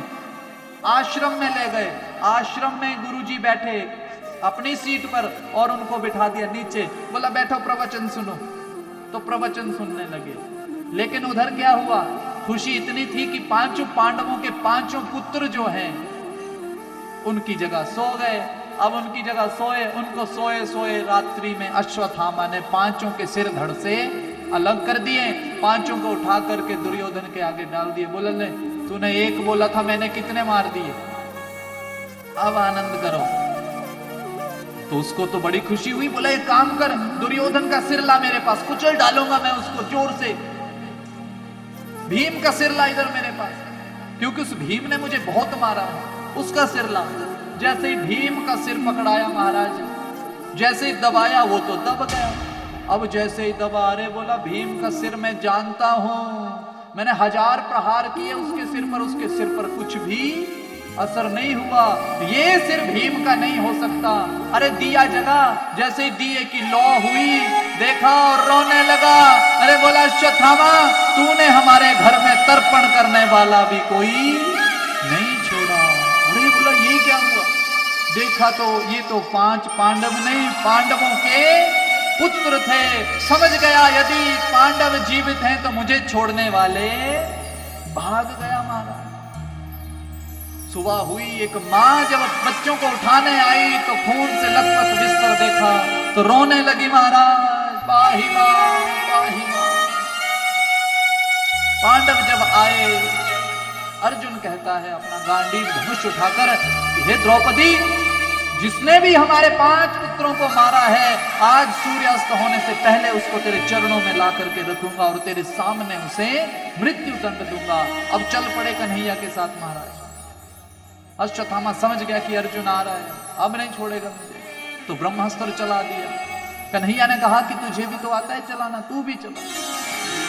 आश्रम में ले गए। आश्रम में गुरुजी बैठे अपनी सीट पर और उनको बिठा दिया नीचे। बोला बैठो प्रवचन सुनो। तो प्रवचन सुनने लगे। लेकिन उधर क्या हुआ? खुशी इतनी थी कि 5 पांडवों के 5 पुत्र जो हैं उनकी जगह सो गए। अब उनकी जगह सोए, उनको सोए सोए रात्रि में अश्वत्थामा ने 5 के सिर धड़ से अलग कर दिए। 5 को उठा करके दुर्योधन के आगे डाल दिए। बोला ले, तूने एक बोला था, मैंने कितने मार दिए, अब आनंद करो। तो उसको तो बड़ी खुशी हुई। बोला एक काम कर, दुर्योधन का सिर ला मेरे पास, कुचल डालूंगा मैं उसको जोर से। भीम का सिर ला इधर मेरे पास, क्योंकि उस भीम ने मुझे बहुत मारा है, उसका सिर ला। जैसे ही भीम का सिर पकड़ाया महाराज, जैसे ही दबाया वो तो दब गया। अब जैसे ही दबा, अरे बोला भीम का सिर मैं जानता हूं, मैंने 1000 प्रहार किए उसके सिर पर, उसके सिर पर कुछ भी असर नहीं हुआ। ये सिर भीम का नहीं हो सकता। अरे दिया जगा, जैसे ही दिए की लौ हुई, देखा और रोने लगा। अरे बोला अश्वत्थामा, तूने हमारे घर में तर्पण करने वाला भी कोई नहीं छोड़ा। अरे बोला ये क्या हुआ? देखा तो ये तो 5 पांडव नहीं, पांडवों के पुत्र थे। समझ गया यदि पांडव जीवित हैं तो मुझे छोड़ने वाले भाग गया महाराज। सुबह हुई, एक माँ जब बच्चों को उठाने आई तो खून से लथपथ बिस्तर देखा तो रोने लगी। महाराज पाही माँ, पाही माँ। पांडव जब आए, अर्जुन कहता है अपना गांडीव धनुष उठाकर, हे द्रौपदी, जिसने भी हमारे 5 पुत्रों को मारा है, आज सूर्यास्त होने से पहले उसको तेरे चरणों में ला करके रखूंगा और तेरे सामने उसे मृत्यु दंड दूंगा। अब चल पड़े कन्हैया के साथ महाराज। अश्वत्थामा समझ गया कि अर्जुन आ रहा है, अब नहीं छोड़ेगा मुझे, तो ब्रह्मास्त्र चला दिया। कन्हैया ने कहा कि तुझे भी तो आता है चलाना, तू भी चला।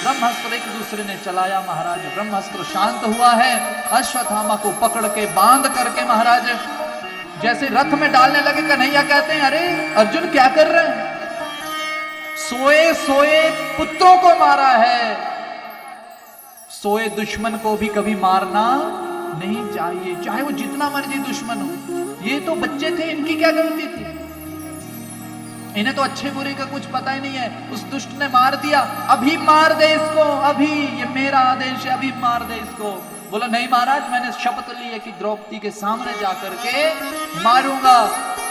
ब्रह्मास्त्र एक दूसरे ने चलाया महाराज। ब्रह्मास्त्र शांत हुआ है। अश्वत्थामा को पकड़ के बांध करके महाराज जैसे रथ में डालने लगे, कन्हैया कहते हैं अरे अर्जुन क्या कर रहे हैं? सोए सोए पुत्रों को मारा है। सोए दुश्मन को भी कभी मारना नहीं चाहिए, चाहे वो जितना मर्जी दुश्मन हो। ये तो बच्चे थे, इनकी क्या गलती थी? इन्हें तो अच्छे बुरे का कुछ पता ही नहीं है। उस दुष्ट ने मार दिया, अभी मार दे इसको, अभी ये मेरा आदेश है, अभी मार दे इसको। बोला नहीं महाराज, मैंने शपथ ली है कि द्रौपदी के सामने जाकर के मारूंगा।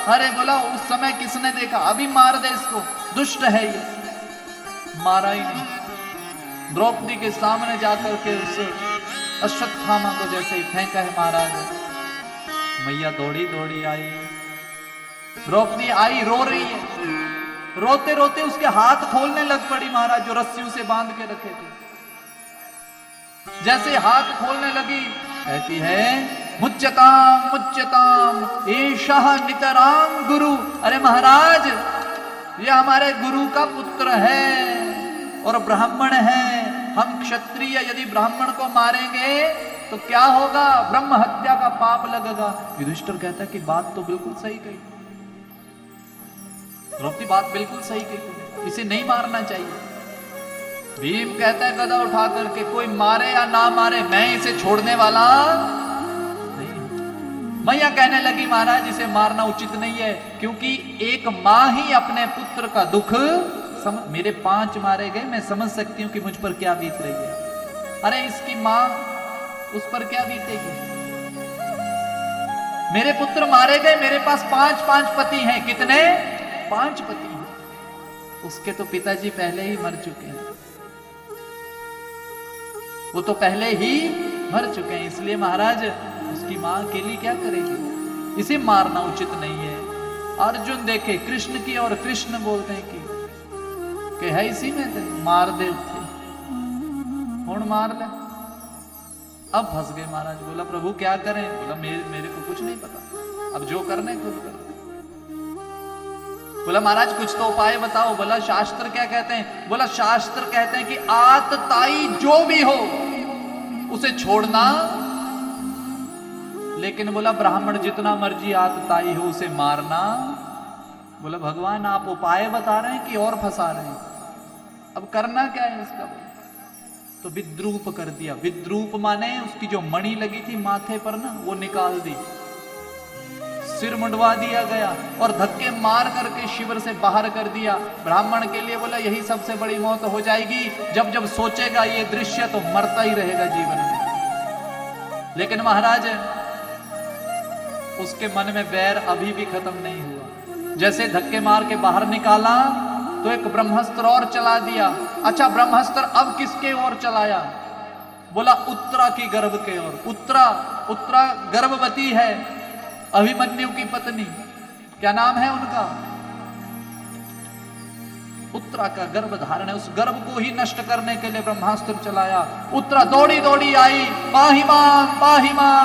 अरे बोला उस समय किसने देखा, अभी मार दे इसको, दुष्ट है ये। मारा ही नहीं। द्रौपदी के सामने जाकर के उस अश्वत्थामा को जैसे ही फेंका है महाराज, मैया दौड़ी दौड़ी आई। द्रौपदी आई, रो रही है। रोते रोते उसके हाथ खोलने लग पड़ी महाराज, जो रस्सियों से बांध के रखे थे। जैसे हाथ खोलने लगी, कहती है मुच्यताम मुच्यताम एषः नितराम गुरु। अरे महाराज, ये हमारे गुरु का पुत्र है और ब्राह्मण है। हम क्षत्रिय यदि ब्राह्मण को मारेंगे तो क्या होगा? ब्रह्म हत्या का पाप लगेगा। युधिष्ठिर कहता है कि बात तो बिल्कुल सही कही द्रौपदी, बात बिल्कुल सही कही, इसे नहीं मारना चाहिए। भीम कहता है गदा उठा करके, कोई मारे या ना मारे मैं इसे छोड़ने वाला नहीं। मैया कहने लगी महाराज इसे मारना उचित नहीं है, क्योंकि एक माँ ही अपने पुत्र का दुख मेरे 5 मारे गए, मैं समझ सकती हूं कि मुझ पर क्या बीत रही है। अरे इसकी मां उस पर क्या बीतेगी? मेरे पुत्र मारे गए, मेरे पास 5 पति हैं। कितने? 5 पति हैं, उसके तो पिताजी पहले ही मर चुके हैं, वो तो पहले ही मर चुके हैं, इसलिए महाराज उसकी मां अकेली क्या करेगी, इसे मारना उचित नहीं है। अर्जुन देखे कृष्ण की और कृष्ण बोलते हैं कि है इसी में थे, मार दे थे कौन मार ले। अब फंस गए महाराज, बोला प्रभु क्या करें, बोला मेरे को कुछ नहीं पता, अब जो करना है खुद कर। बोला महाराज कुछ तो उपाय बताओ। बोला शास्त्र क्या कहते हैं, बोला शास्त्र कहते हैं कि आतताई जो भी हो उसे छोड़ना, लेकिन बोला ब्राह्मण जितना मर्जी आतताई हो उसे मारना। बोला भगवान आप उपाय बता रहे हैं कि और फंसा रहे हैं, अब करना क्या है इसका। तो विद्रूप कर दिया, विद्रूप माने उसकी जो मणि लगी थी माथे पर ना वो निकाल दी, सिर मुंडवा दिया गया और धक्के मार करके शिविर से बाहर कर दिया। ब्राह्मण के लिए बोला यही सबसे बड़ी मौत हो जाएगी, जब जब सोचेगा ये दृश्य तो मरता ही रहेगा जीवन में। लेकिन महाराज उसके मन में बैर अभी भी खत्म नहीं हुआ, जैसे धक्के मार के बाहर निकाला तो एक ब्रह्मास्त्र और चला दिया। अच्छा ब्रह्मास्त्र अब किसके ओर चलाया, बोला उत्तरा की गर्भ के ओर। उत्तरा गर्भवती है, अभिमन्यु की पत्नी, क्या नाम है उनका, उत्तरा का गर्भ धारण है, उस गर्भ को ही नष्ट करने के लिए ब्रह्मास्त्र चलाया। उत्तरा दौड़ी दौड़ी आई, पाही मां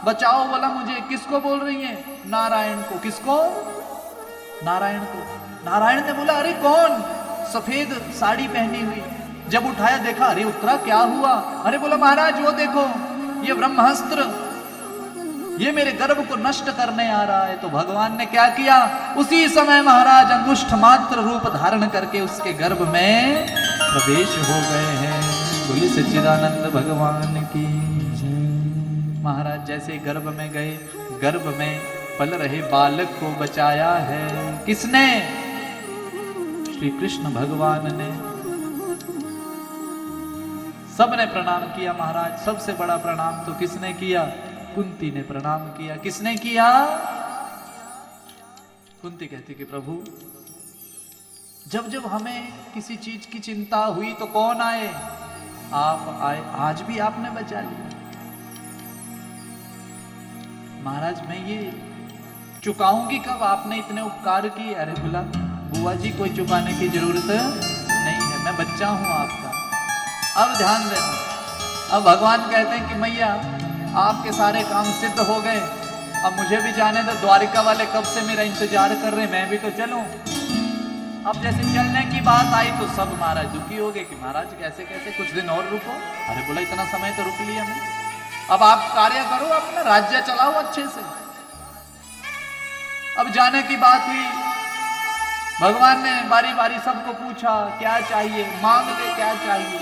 बचाओ। बोला मुझे, किसको बोल रही है, नारायण को। किसको, नारायण को। नारायण ने बोला अरे कौन, सफेद साड़ी पहनी हुई। जब उठाया देखा, अरे उत्तरा क्या हुआ, अरे बोला महाराज वो देखो ये ब्रह्मास्त्र ये मेरे गर्भ को नष्ट करने आ रहा है। तो भगवान ने क्या किया, उसी समय महाराज अंगुष्ठ मात्र रूप धारण करके उसके गर्भ में प्रवेश हो गए हैं। बोले सच्चिदानंद भगवान की जय। महाराज जैसे गर्भ में गए, गर्भ में पल रहे बालक को बचाया है किसने, श्री कृष्ण भगवान ने। सबने प्रणाम किया महाराज, सबसे बड़ा प्रणाम तो किसने किया, कुंती ने प्रणाम किया। किसने किया, कुंती कहती कि प्रभु जब जब हमें किसी चीज की चिंता हुई तो कौन आए, आप आए, आज भी आपने बचा लिया। महाराज मैं ये चुकाऊंगी कब, आपने इतने उपकार किए। अरे बोला बुआ जी कोई चुकाने की जरूरत नहीं है, मैं बच्चा हूं आपका, अब ध्यान देना। अब भगवान कहते हैं कि मैया आपके सारे काम सिद्ध हो गए, अब मुझे भी जाने दो, द्वारिका वाले कब से मेरा इंतजार कर रहे, मैं भी तो चलूं। अब जैसे चलने की बात आई तो सब महाराज दुखी हो गए कि महाराज कैसे कैसे, कुछ दिन और रुको। अरे बोला इतना समय तो रुक लिया मैं, अब आप कार्य करो, अपना राज्य चलाओ अच्छे से। अब जाने की बात हुई, भगवान ने बारी बारी सबको पूछा क्या चाहिए, मांग ले क्या चाहिए।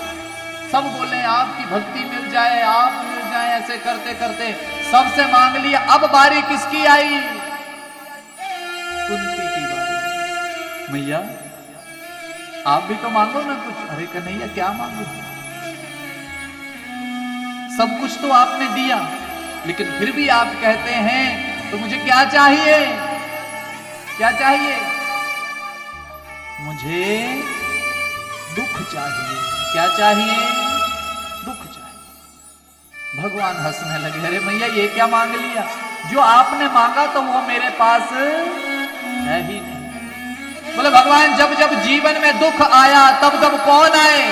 सब बोले आपकी भक्ति मिल जाए, आप मिल जाए। ऐसे करते करते सबसे मांग लिया। अब बारी किसकी आई, कुंती की बारी। मैया आप भी तो मांगो ना कुछ। अरे कन्हैया क्या मांगो, सब कुछ तो आपने दिया, लेकिन फिर भी आप कहते हैं तो मुझे क्या चाहिए, क्या चाहिए, मुझे दुख चाहिए। क्या चाहिए, दुख चाहिए। भगवान हंसने लगे, अरे मैया ये क्या मांग लिया, जो आपने मांगा तो वो मेरे पास है ही नहीं। बोले भगवान जब जब जीवन में दुख आया तब तब कौन आए,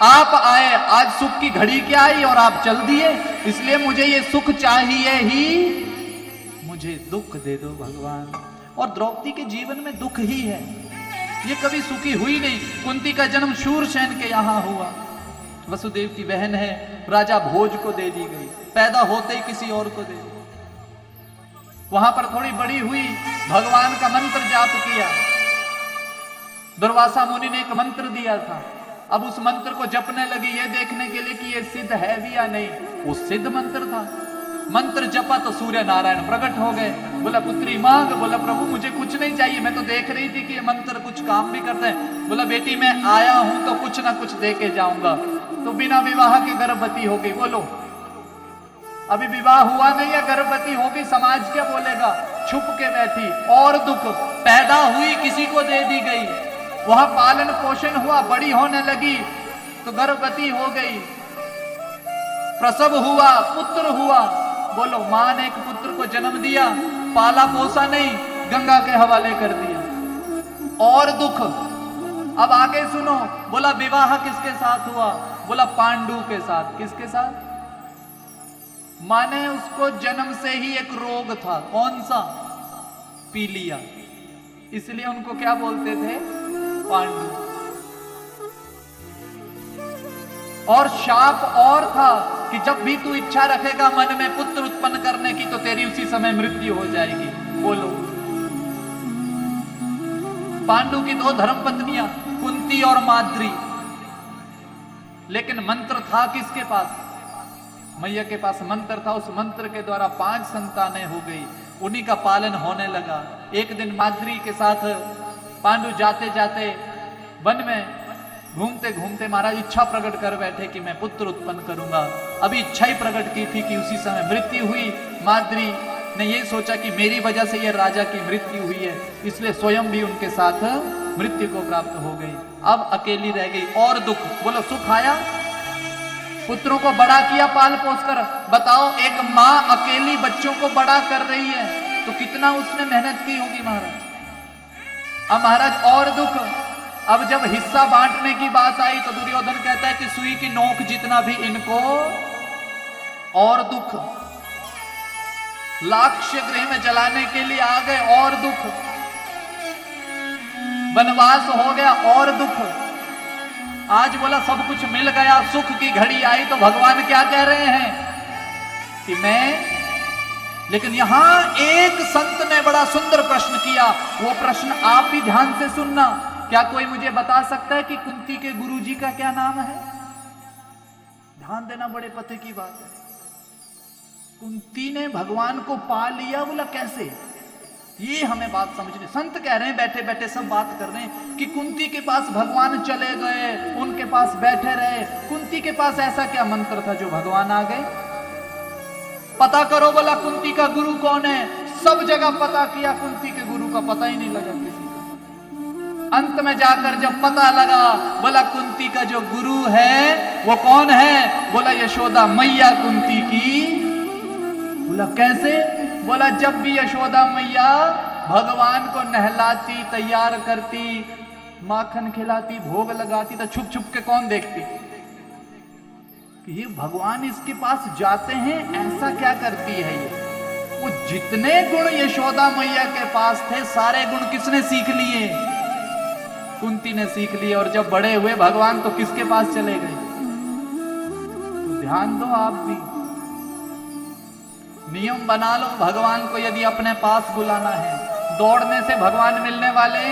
आप आए। आज सुख की घड़ी क्या आई और आप चल दिए, इसलिए मुझे ये सुख चाहिए ही, मुझे दुख दे दो भगवान। और द्रौपदी के जीवन में दुख ही है, ये कभी सुखी हुई नहीं। कुंती का जन्म शूरसेन के यहां हुआ, वसुदेव की बहन है, राजा भोज को दे दी गई, पैदा होते ही किसी और को दे दी। वहां पर थोड़ी बड़ी हुई, भगवान का मंत्र जाप किया। दुर्वासा मुनि ने एक मंत्र दिया था, अब उस मंत्र को जपने लगी ये देखने के लिए कि ये सिद्ध है भी या नहीं। वो सिद्ध मंत्र था, मंत्र जपा तो सूर्य नारायण प्रकट हो गए। बोला पुत्री मांग, बोला प्रभु मुझे कुछ नहीं चाहिए, मैं तो देख रही थी कि ये मंत्र कुछ काम भी करते हैं। बोला बेटी मैं आया हूं तो कुछ ना कुछ दे के जाऊंगा। तो बिना विवाह की गर्भवती हो गई। बोलो अभी विवाह हुआ नहीं है, गर्भवती हो गई, समाज क्या बोलेगा, छुप के बैठी। और दुख, पैदा हुई किसी को दे दी गई, वहां पालन पोषण हुआ, बड़ी होने लगी तो गर्भवती हो गई, प्रसव हुआ, पुत्र हुआ। बोलो, मां ने एक पुत्र को जन्म दिया, पाला पोसा नहीं, गंगा के हवाले कर दिया। और दुख, अब आगे सुनो। बोला विवाह किसके साथ हुआ? बोला पांडु के साथ। किसके साथ? माने उसको जन्म से ही एक रोग था। कौन सा? पीलिया। इसलिए उनको क्या बोलते थे? पांडु। और शाप और था कि जब भी तू इच्छा रखेगा मन में पुत्र उत्पन्न करने की तो तेरी उसी समय मृत्यु हो जाएगी। बोलो, पांडु की 2 धर्मपत्नियां कुंती और माद्री, लेकिन मंत्र था किसके पास? मैया के पास मंत्र था। उस मंत्र के द्वारा 5 संतानें हो गई, उन्हीं का पालन होने लगा। एक दिन माद्री के साथ पांडु जाते जाते वन में घूमते घूमते महाराज इच्छा प्रकट कर बैठे कि मैं पुत्र उत्पन्न करूंगा। अभी इच्छा ही प्रकट की थी कि उसी समय मृत्यु हुई। माद्री ने यही सोचा कि मेरी वजह से ये राजा की मृत्यु हुई है, इसलिए स्वयं भी उनके साथ मृत्यु को प्राप्त हो गई। अब अकेली रह गई। और दुख। बोलो, सुख आया? पुत्रों को बड़ा किया पाल पोस कर। बताओ, एक माँ अकेली बच्चों को बड़ा कर रही है तो कितना उसने मेहनत की होगी महाराज। अब महाराज और दुख। अब जब हिस्सा बांटने की बात आई तो दुर्योधन कहता है कि सुई की नोक जितना भी इनको। और दुख। लाक्ष्य गृह में जलाने के लिए आ गए। और दुख। वनवास हो गया। और दुख। आज बोला सब कुछ मिल गया, सुख की घड़ी आई तो भगवान क्या कह रहे हैं कि मैं। लेकिन यहां एक संत ने बड़ा सुंदर प्रश्न किया। वो प्रश्न आप भी ध्यान से सुनना। क्या कोई मुझे बता सकता है कि कुंती के गुरुजी का क्या नाम है? ध्यान देना, बड़े पते की बात है। कुंती ने भगवान को पा लिया। बोला कैसे? ये हमें बात समझनी। संत कह रहे हैं, बैठे बैठे सब बात कर रहे हैं कि कुंती के पास भगवान चले गए, उनके पास बैठे रहे। कुंती के पास ऐसा क्या मंत्र था जो भगवान आ गए? पता करो। बोला कुंती का गुरु कौन है? सब जगह पता किया, कुंती के गुरु का पता ही नहीं लगा किसी को। अंत में जाकर जब पता लगा, बोला कुंती का जो गुरु है वो कौन है? बोला यशोदा मैया कुंती की। बोला कैसे? बोला जब भी यशोदा मैया भगवान को नहलाती, तैयार करती, माखन खिलाती, भोग लगाती तो छुप छुप के कौन देखती कि ये भगवान इसके पास जाते हैं, ऐसा क्या करती है ये। वो जितने गुण यशोदा मैया के पास थे सारे गुण किसने सीख लिए? कुंती ने सीख लिए। और जब बड़े हुए भगवान तो किसके पास चले गए? तो ध्यान दो, आप भी नियम बना लो। भगवान को यदि अपने पास बुलाना है, दौड़ने से भगवान मिलने वाले।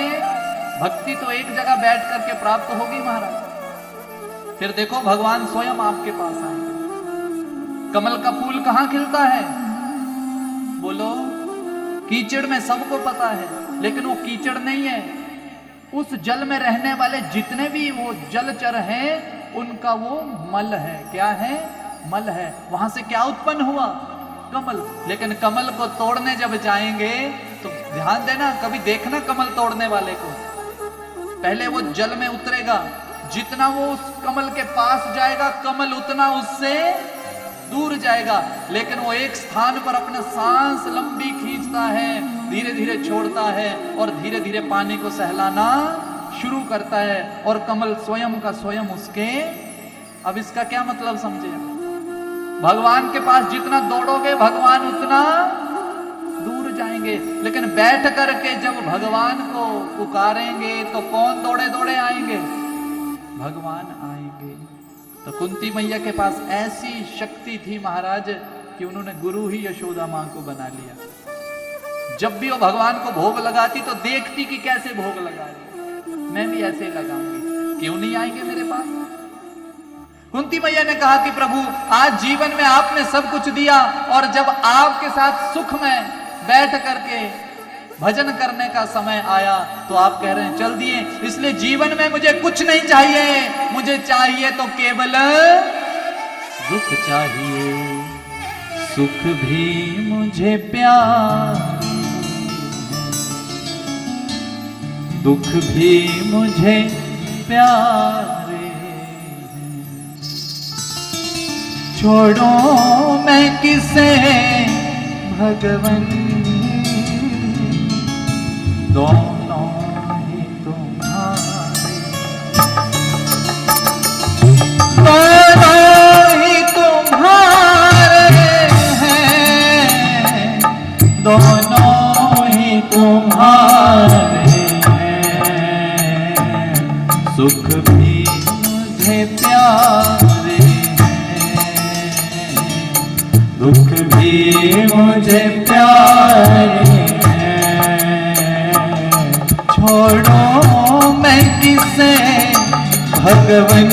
भक्ति तो एक जगह बैठ करके प्राप्त होगी महाराज। फिर देखो भगवान स्वयं आपके पास आएंगे। कमल का फूल कहां खिलता है? बोलो, कीचड़ में। सबको पता है, लेकिन वो कीचड़ नहीं है। उस जल में रहने वाले जितने भी वो जलचर हैं उनका वो मल है। क्या है? मल है। वहां से क्या उत्पन्न हुआ? कमल। लेकिन कमल को तोड़ने जब जाएंगे तो ध्यान देना, कभी देखना कमल तोड़ने वाले को। पहले वो जल में उतरेगा, जितना वो उस कमल के पास जाएगा कमल उतना उससे दूर जाएगा। लेकिन वो एक स्थान पर अपना सांस लंबी खींचता है, धीरे धीरे छोड़ता है और धीरे धीरे पानी को सहलाना शुरू करता है और कमल स्वयं का स्वयं उसके। अब इसका क्या मतलब समझे? भगवान के पास जितना दौड़ोगे भगवान उतना दूर जाएंगे। लेकिन बैठ करके जब भगवान को पुकारेंगे तो कौन दौड़े दौड़े आएंगे? भगवान आएंगे। तो कुंती मैया के पास ऐसी शक्ति थी महाराज कि उन्होंने गुरु ही यशोदा मां को बना लिया। जब भी वो भगवान को भोग लगाती तो देखती कि कैसे भोग लगा रही, मैं भी ऐसे लगाऊंगी, क्यों नहीं आएंगे मेरे पास। कुंती मैया ने कहा कि प्रभु आज जीवन में आपने सब कुछ दिया और जब आपके साथ सुख में बैठ करके भजन करने का समय आया तो आप कह रहे हैं चल दिए, इसलिए जीवन में मुझे कुछ नहीं चाहिए, मुझे चाहिए तो केवल दुख चाहिए, सुख भी मुझे प्यार। दुख भी मुझे प्यारे हैं। छोड़ो मैं किसे भगवन, दोनों ही तुम्हारे, दोनों ही तुम्हारे हैं, दोनों ही तुम्हारे हैं। सुख भी मुझे प्यारे हैं, दुख भी मुझे प्यारे हैं। छोड़ो मैं किसे भगवन,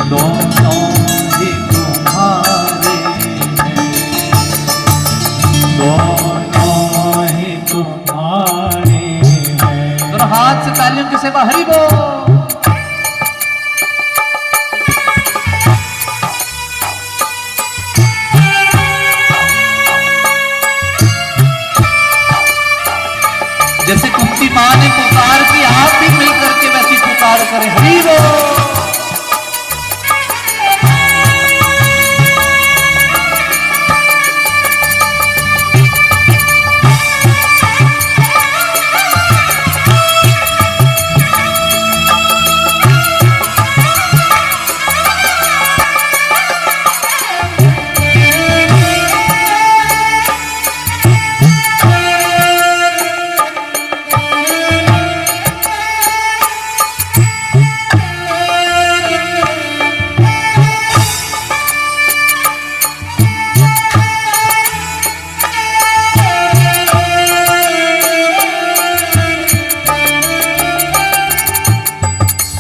दोनों ही तुम्हारे हैं, दोनों ही तुम्हारे हैं। दोनों हाथ से तालियों की सेवा, हरि बोल। जैसे कुंती मां ने पुकार की, आप भी मिलकर के वैसी पुकार करें, हरि बोल।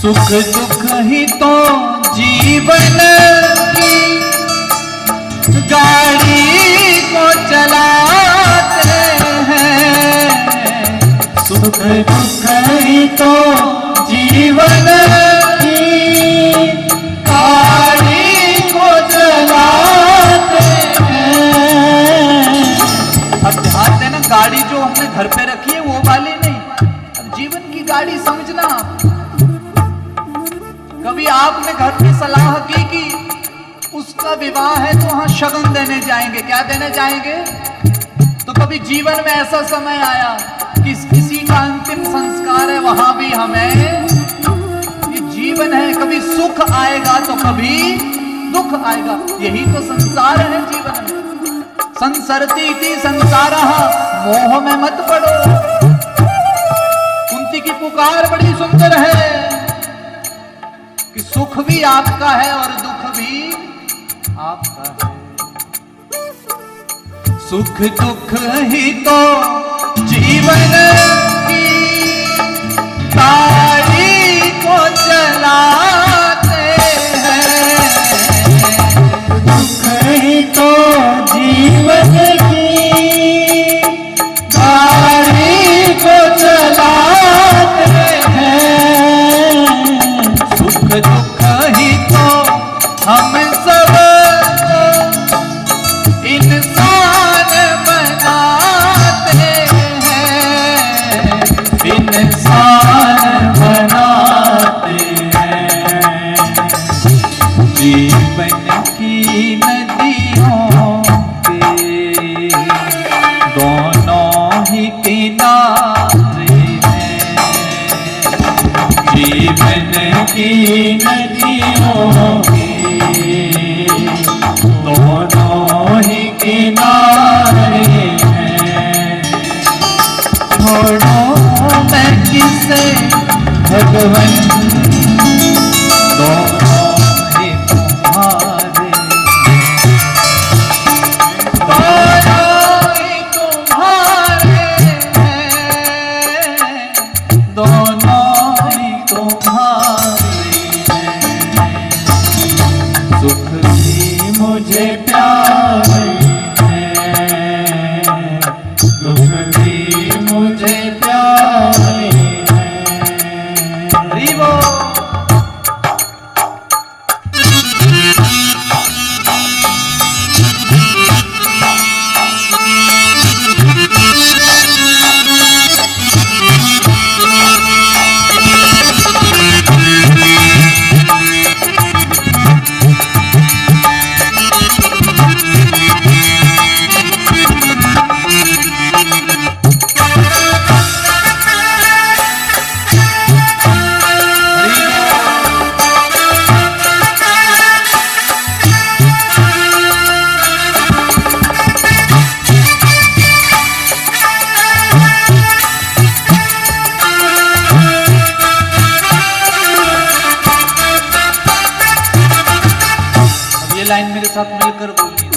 सुख दुख ही तो जीवन की गाड़ी को चलाते हैं। सुख दुख ही तो जीवन की गाड़ी को चलाते हैं। अब ध्यान देना, गाड़ी जो हमने घर पे रखी है वो वाली नहीं, अब जीवन की गाड़ी समझना आप। कभी आपने घर की सलाह की कि उसका विवाह है तो वहां शगन देने जाएंगे, क्या देने जाएंगे? तो कभी जीवन में ऐसा समय आया कि किसी का अंतिम संस्कार है, वहां भी हमें, ये जीवन है, कभी सुख आएगा तो कभी दुख आएगा। यही तो संसार है जीवन में। संसरती इति संसारः, मोह में मत पड़ो। कुंती की पुकार बड़ी सुंदर है कि सुख भी आपका है और दुख भी आपका है। सुख दुख ही तो जीवन की गाड़ी को चलाते हैं। दुख ही तो जीवन की गाड़ी को चलाते हैं। सुख दुख ही तो हम सब इंसान बनाते हैं, इंसान बनाते हैं। जीवन की नदियों के दोनों ही किनारे हैं। जीवन की नदियों के दोनों ही किनारे हैं। छोड़ो मैं किसे भगवन, दोनों ही तुम्हारे, दोनों ही तुम्हारे हैं, दोनों ही तुम्हारे हैं। सुख भी मुझे प्यारे हैं, दुख भी मुझे प्यारे हैं। हरि बोल। लाइन मेरे साथ मिलकर बोलिए।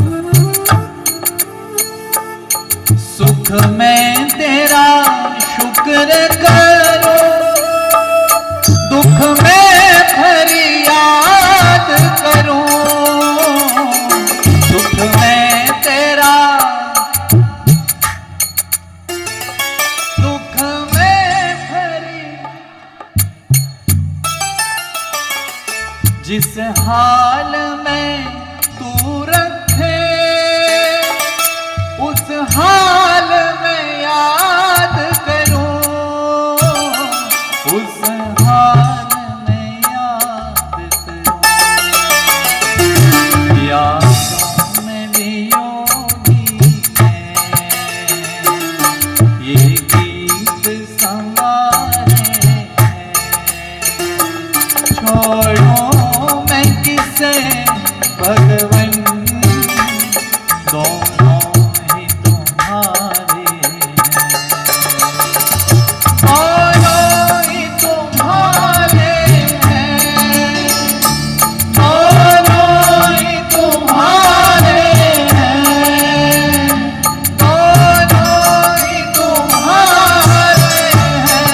सुख में तेरा शुक्र करो, दुख में फरियाद करूं। सुख में तेरा, दुख में फरियाद, जिस हाल में तू रखे उस हाल में याद करूं, उस हाल में याद करूं। यादों में वियोगी है, ये गीत संवारे हैं। छोड़ो मैं किसे भगवन, दोनों ही तुम्हारे हैं। दोनों ही तुम्हारे हैं, दोनों ही तुम्हारे हैं, दोनों ही तुम्हारे हैं।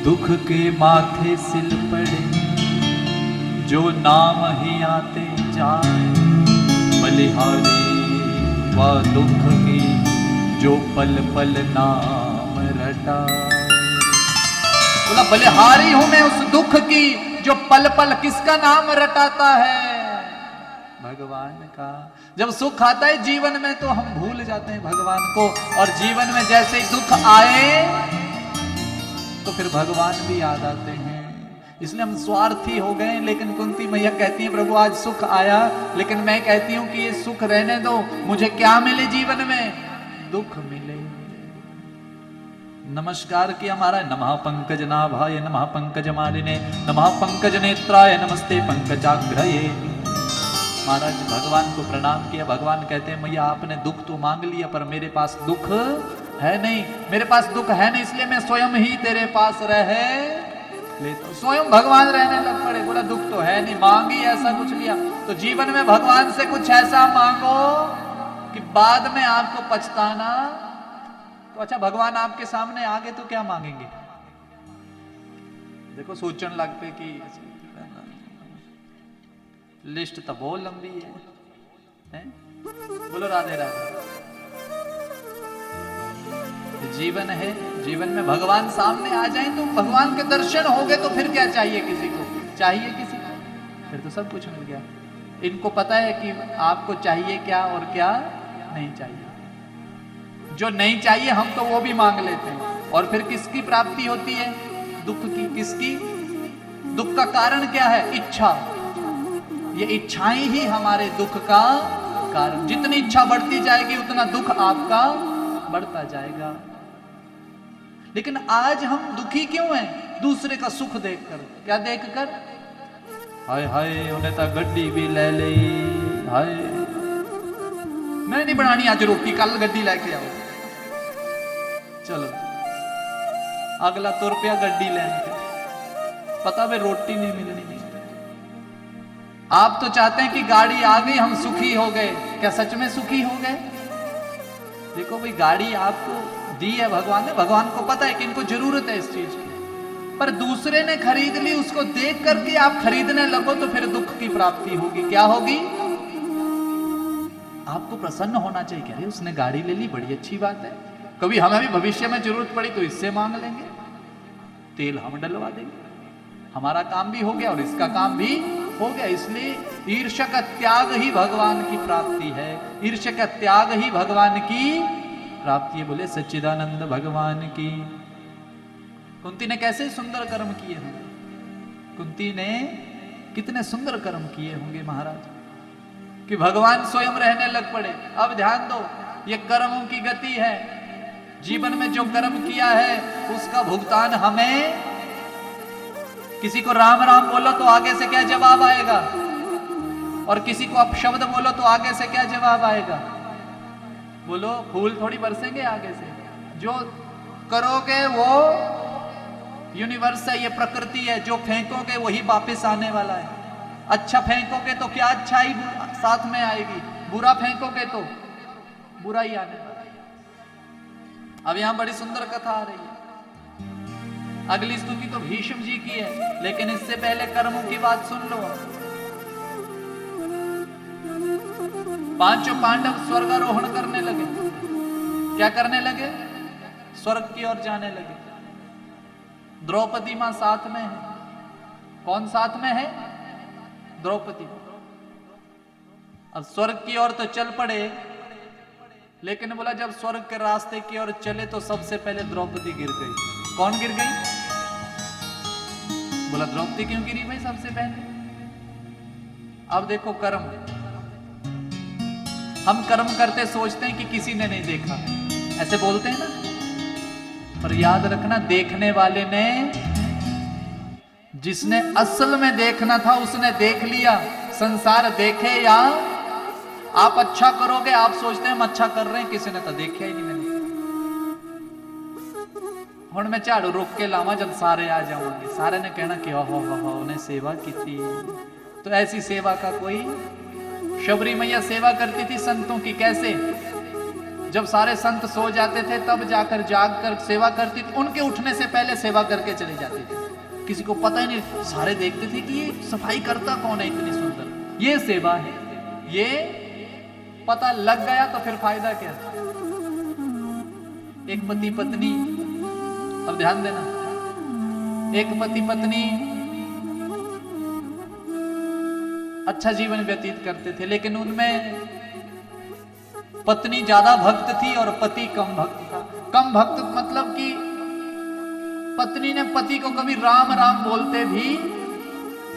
दुख के माथे सिल पड़े जो नाम ही आते जाए, बलिहारी व दुख की जो पल पल नाम रटाए। बोला बलिहारी हूं मैं उस दुख की जो पल पल किसका नाम रटाता है, भगवान का। जब सुख आता है जीवन में तो हम भूल जाते हैं भगवान को, और जीवन में जैसे ही दुख आए तो फिर भगवान भी याद आते हैं। इसलिए हम स्वार्थी हो गए। लेकिन कुंती मैया कहती है प्रभु आज सुख आया, लेकिन मैं कहती हूं कि ये सुख रहने दो, मुझे क्या मिले जीवन में, दुख मिले। नमस्कार किया महाराज, नमः पंकज नाभाय नमः पंकज मालिने नमः पंकज नेत्राय नमस्ते पंकजाग्रये। महाराज भगवान को प्रणाम किया। भगवान कहते हैं मैया आपने दुख तो मांग लिया पर मेरे पास दुख है नहीं, मेरे पास दुख है नहीं, इसलिए मैं स्वयं ही तेरे पास रह लेता हूं। स्वयं भगवान रहने लग पड़े। बोला दुख तो है नहीं, मांगी ऐसा कुछ लिया। तो जीवन में भगवान से कुछ ऐसा मांगो कि बाद में आपको पछताना। तो अच्छा भगवान आपके सामने आ गए तो क्या मांगेंगे? देखो सोचने लग पे कि लिस्ट तो बहुत लंबी है? बोलो राधे राधे। जीवन है, जीवन में भगवान सामने आ जाए तो भगवान के दर्शन हो गए तो फिर क्या चाहिए किसी को? चाहिए किसी को? फिर तो सब कुछ मिल गया। इनको पता है कि आपको चाहिए क्या और क्या नहीं चाहिए। जो नहीं चाहिए हम तो वो भी मांग लेते हैं। और फिर किसकी प्राप्ति होती है? दुख की। किसकी? दुख का कारण क्या है? इच्छा। ये इच्छाएं ही हमारे दुख का कारण। जितनी इच्छा बढ़ती जाएगी उतना दुख आपका बढ़ता जाएगा। लेकिन आज हम दुखी क्यों हैं? दूसरे का सुख देखकर। क्या देखकर? हाय हाय उन्हें तो गड्डी भी ले ली, हाय मैं नहीं बनानी आज रोटी, कल गड्डी लेके आओ। चलो अगला तुर पिया गड्डी लेने, पता वे रोटी नहीं मिलनी। आप तो चाहते हैं कि गाड़ी आ गई हम सुखी हो गए। क्या सच में सुखी हो गए? देखो भाई गाड़ी आपको दी है भगवान ने, भगवान को पता है कि इनको जरूरत है इस चीज की, पर दूसरे ने खरीद ली, उसको देख करके आप खरीदने लगो तो फिर दुख की प्राप्ति होगी। क्या होगी? आपको प्रसन्न होना चाहिए कि अरे उसने गाड़ी ले ली, बड़ी अच्छी बात है, कभी हमें भी भविष्य में जरूरत पड़ी तो इससे मांग लेंगे, तेल हम डलवा देंगे, हमारा काम भी हो गया और इसका काम भी हो गया। इसलिए ईर्ष्या का त्याग ही भगवान की प्राप्ति है। ईर्ष्या का त्याग ही भगवान की प्राप्ति है। बोले सच्चिदानंद भगवान की। कुंती ने कैसे सुंदर कर्म किए होंगे? कुंती ने कितने सुंदर कर्म किए होंगे महाराज कि भगवान स्वयं रहने लग पड़े। अब ध्यान दो, ये कर्मों की गति है। जीवन में जो कर्म किया है उसका भुगतान हमें। किसी को राम राम बोलो तो आगे से क्या जवाब आएगा, और किसी को अपशब्द बोलो तो आगे से क्या जवाब आएगा? बोलो फूल थोड़ी बरसेंगे आगे से। जो करोगे वो यूनिवर्स है, ये प्रकृति है, जो फेंकोगे वही वापस आने वाला है। अच्छा फेंकोगे तो क्या अच्छाई साथ में आएगी, बुरा फेंकोगे तो बुरा ही आने वाला है। अब यहां बड़ी सुंदर कथा आ रही है। अगली स्तुति तो भीष्म जी की है, लेकिन इससे पहले कर्मों की बात सुन लो। पांचों पांडव स्वर्गारोहण करने लगे। क्या करने लगे? स्वर्ग की ओर जाने लगे। द्रौपदी मां साथ में है। कौन साथ में है? द्रौपदी। अब स्वर्ग की ओर तो चल पड़े, लेकिन बोला जब स्वर्ग के रास्ते की ओर चले तो सबसे पहले द्रौपदी गिर गई। कौन गिर गई? बोला द्रौपदी क्यों गिरी भाई सबसे पहले? अब देखो कर्म, हम कर्म करते सोचते हैं कि किसी ने नहीं देखा, ऐसे बोलते हैं ना, पर याद रखना देखने वाले ने, जिसने असल में देखना था उसने देख लिया। संसार देखे या आप अच्छा करोगे, आप सोचते हैं हम अच्छा कर रहे हैं, किसी ने तो देखा ही नहीं। मैंने हुण मैं झाड़ू रोक के लावा, जब सारे आ जाओगे सारे ने कहना कि हो उन्हें सेवा की थी। तो ऐसी सेवा का कोई, शबरी मैया सेवा करती थी संतों की। कैसे? जब सारे संत सो जाते थे तब जाकर जाग कर सेवा करती थी, उनके उठने से पहले सेवा करके चली जाती थी। किसी को पता ही नहीं, सारे देखते थे कि ये सफाई करता कौन है इतनी सुंदर। ये सेवा है। ये पता लग गया तो फिर फायदा क्या? एक पति पत्नी, अब ध्यान देना, एक पति पत्नी अच्छा जीवन व्यतीत करते थे, लेकिन उनमें पत्नी ज्यादा भक्त थी और पति कम भक्त था। कम भक्त मतलब कि पत्नी ने पति को कभी राम राम बोलते भी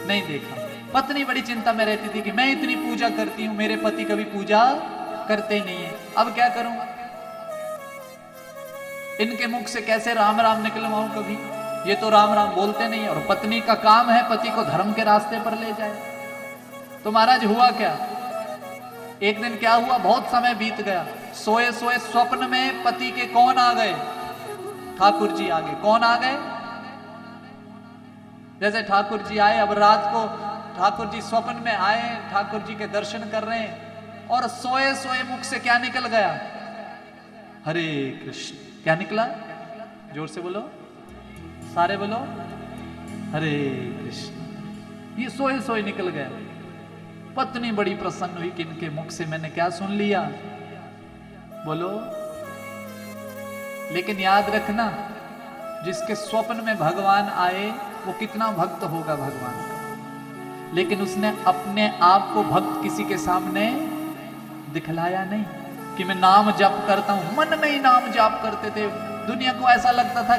नहीं देखा। पत्नी बड़ी चिंता में रहती थी कि मैं इतनी पूजा करती हूं, मेरे पति कभी पूजा करते ही नहीं है, अब क्या करूंगा? इनके मुख से कैसे राम राम निकलवाऊं कभी? ये तो राम राम बोलते नहीं, और पत्नी का काम है पति को धर्म के रास्ते पर ले जाए। तो महाराज हुआ क्या? एक दिन क्या हुआ, बहुत समय बीत गया, सोए सोए स्वप्न में पति के कौन आ गए? ठाकुर जी आ गए। कौन आ गए? जैसे ठाकुर जी आए, अब रात को ठाकुर जी स्वप्न में आए, ठाकुर जी के दर्शन कर रहे हैं, और सोए सोए मुख से क्या निकल गया? हरे कृष्ण। क्या निकला? जोर से बोलो, सारे बोलो, हरे कृष्ण। ये सोए सोए निकल गया। पत्नी बड़ी प्रसन्न हुई कि इनके मुख से मैंने क्या सुन लिया, बोलो। लेकिन याद रखना, जिसके स्वप्न में भगवान आए वो कितना भक्त होगा भगवान का, लेकिन उसने अपने आप को भक्त किसी के सामने दिखलाया नहीं कि मैं नाम जप करता हूं। मन में ही नाम जाप करते थे। दुनिया को ऐसा लगता था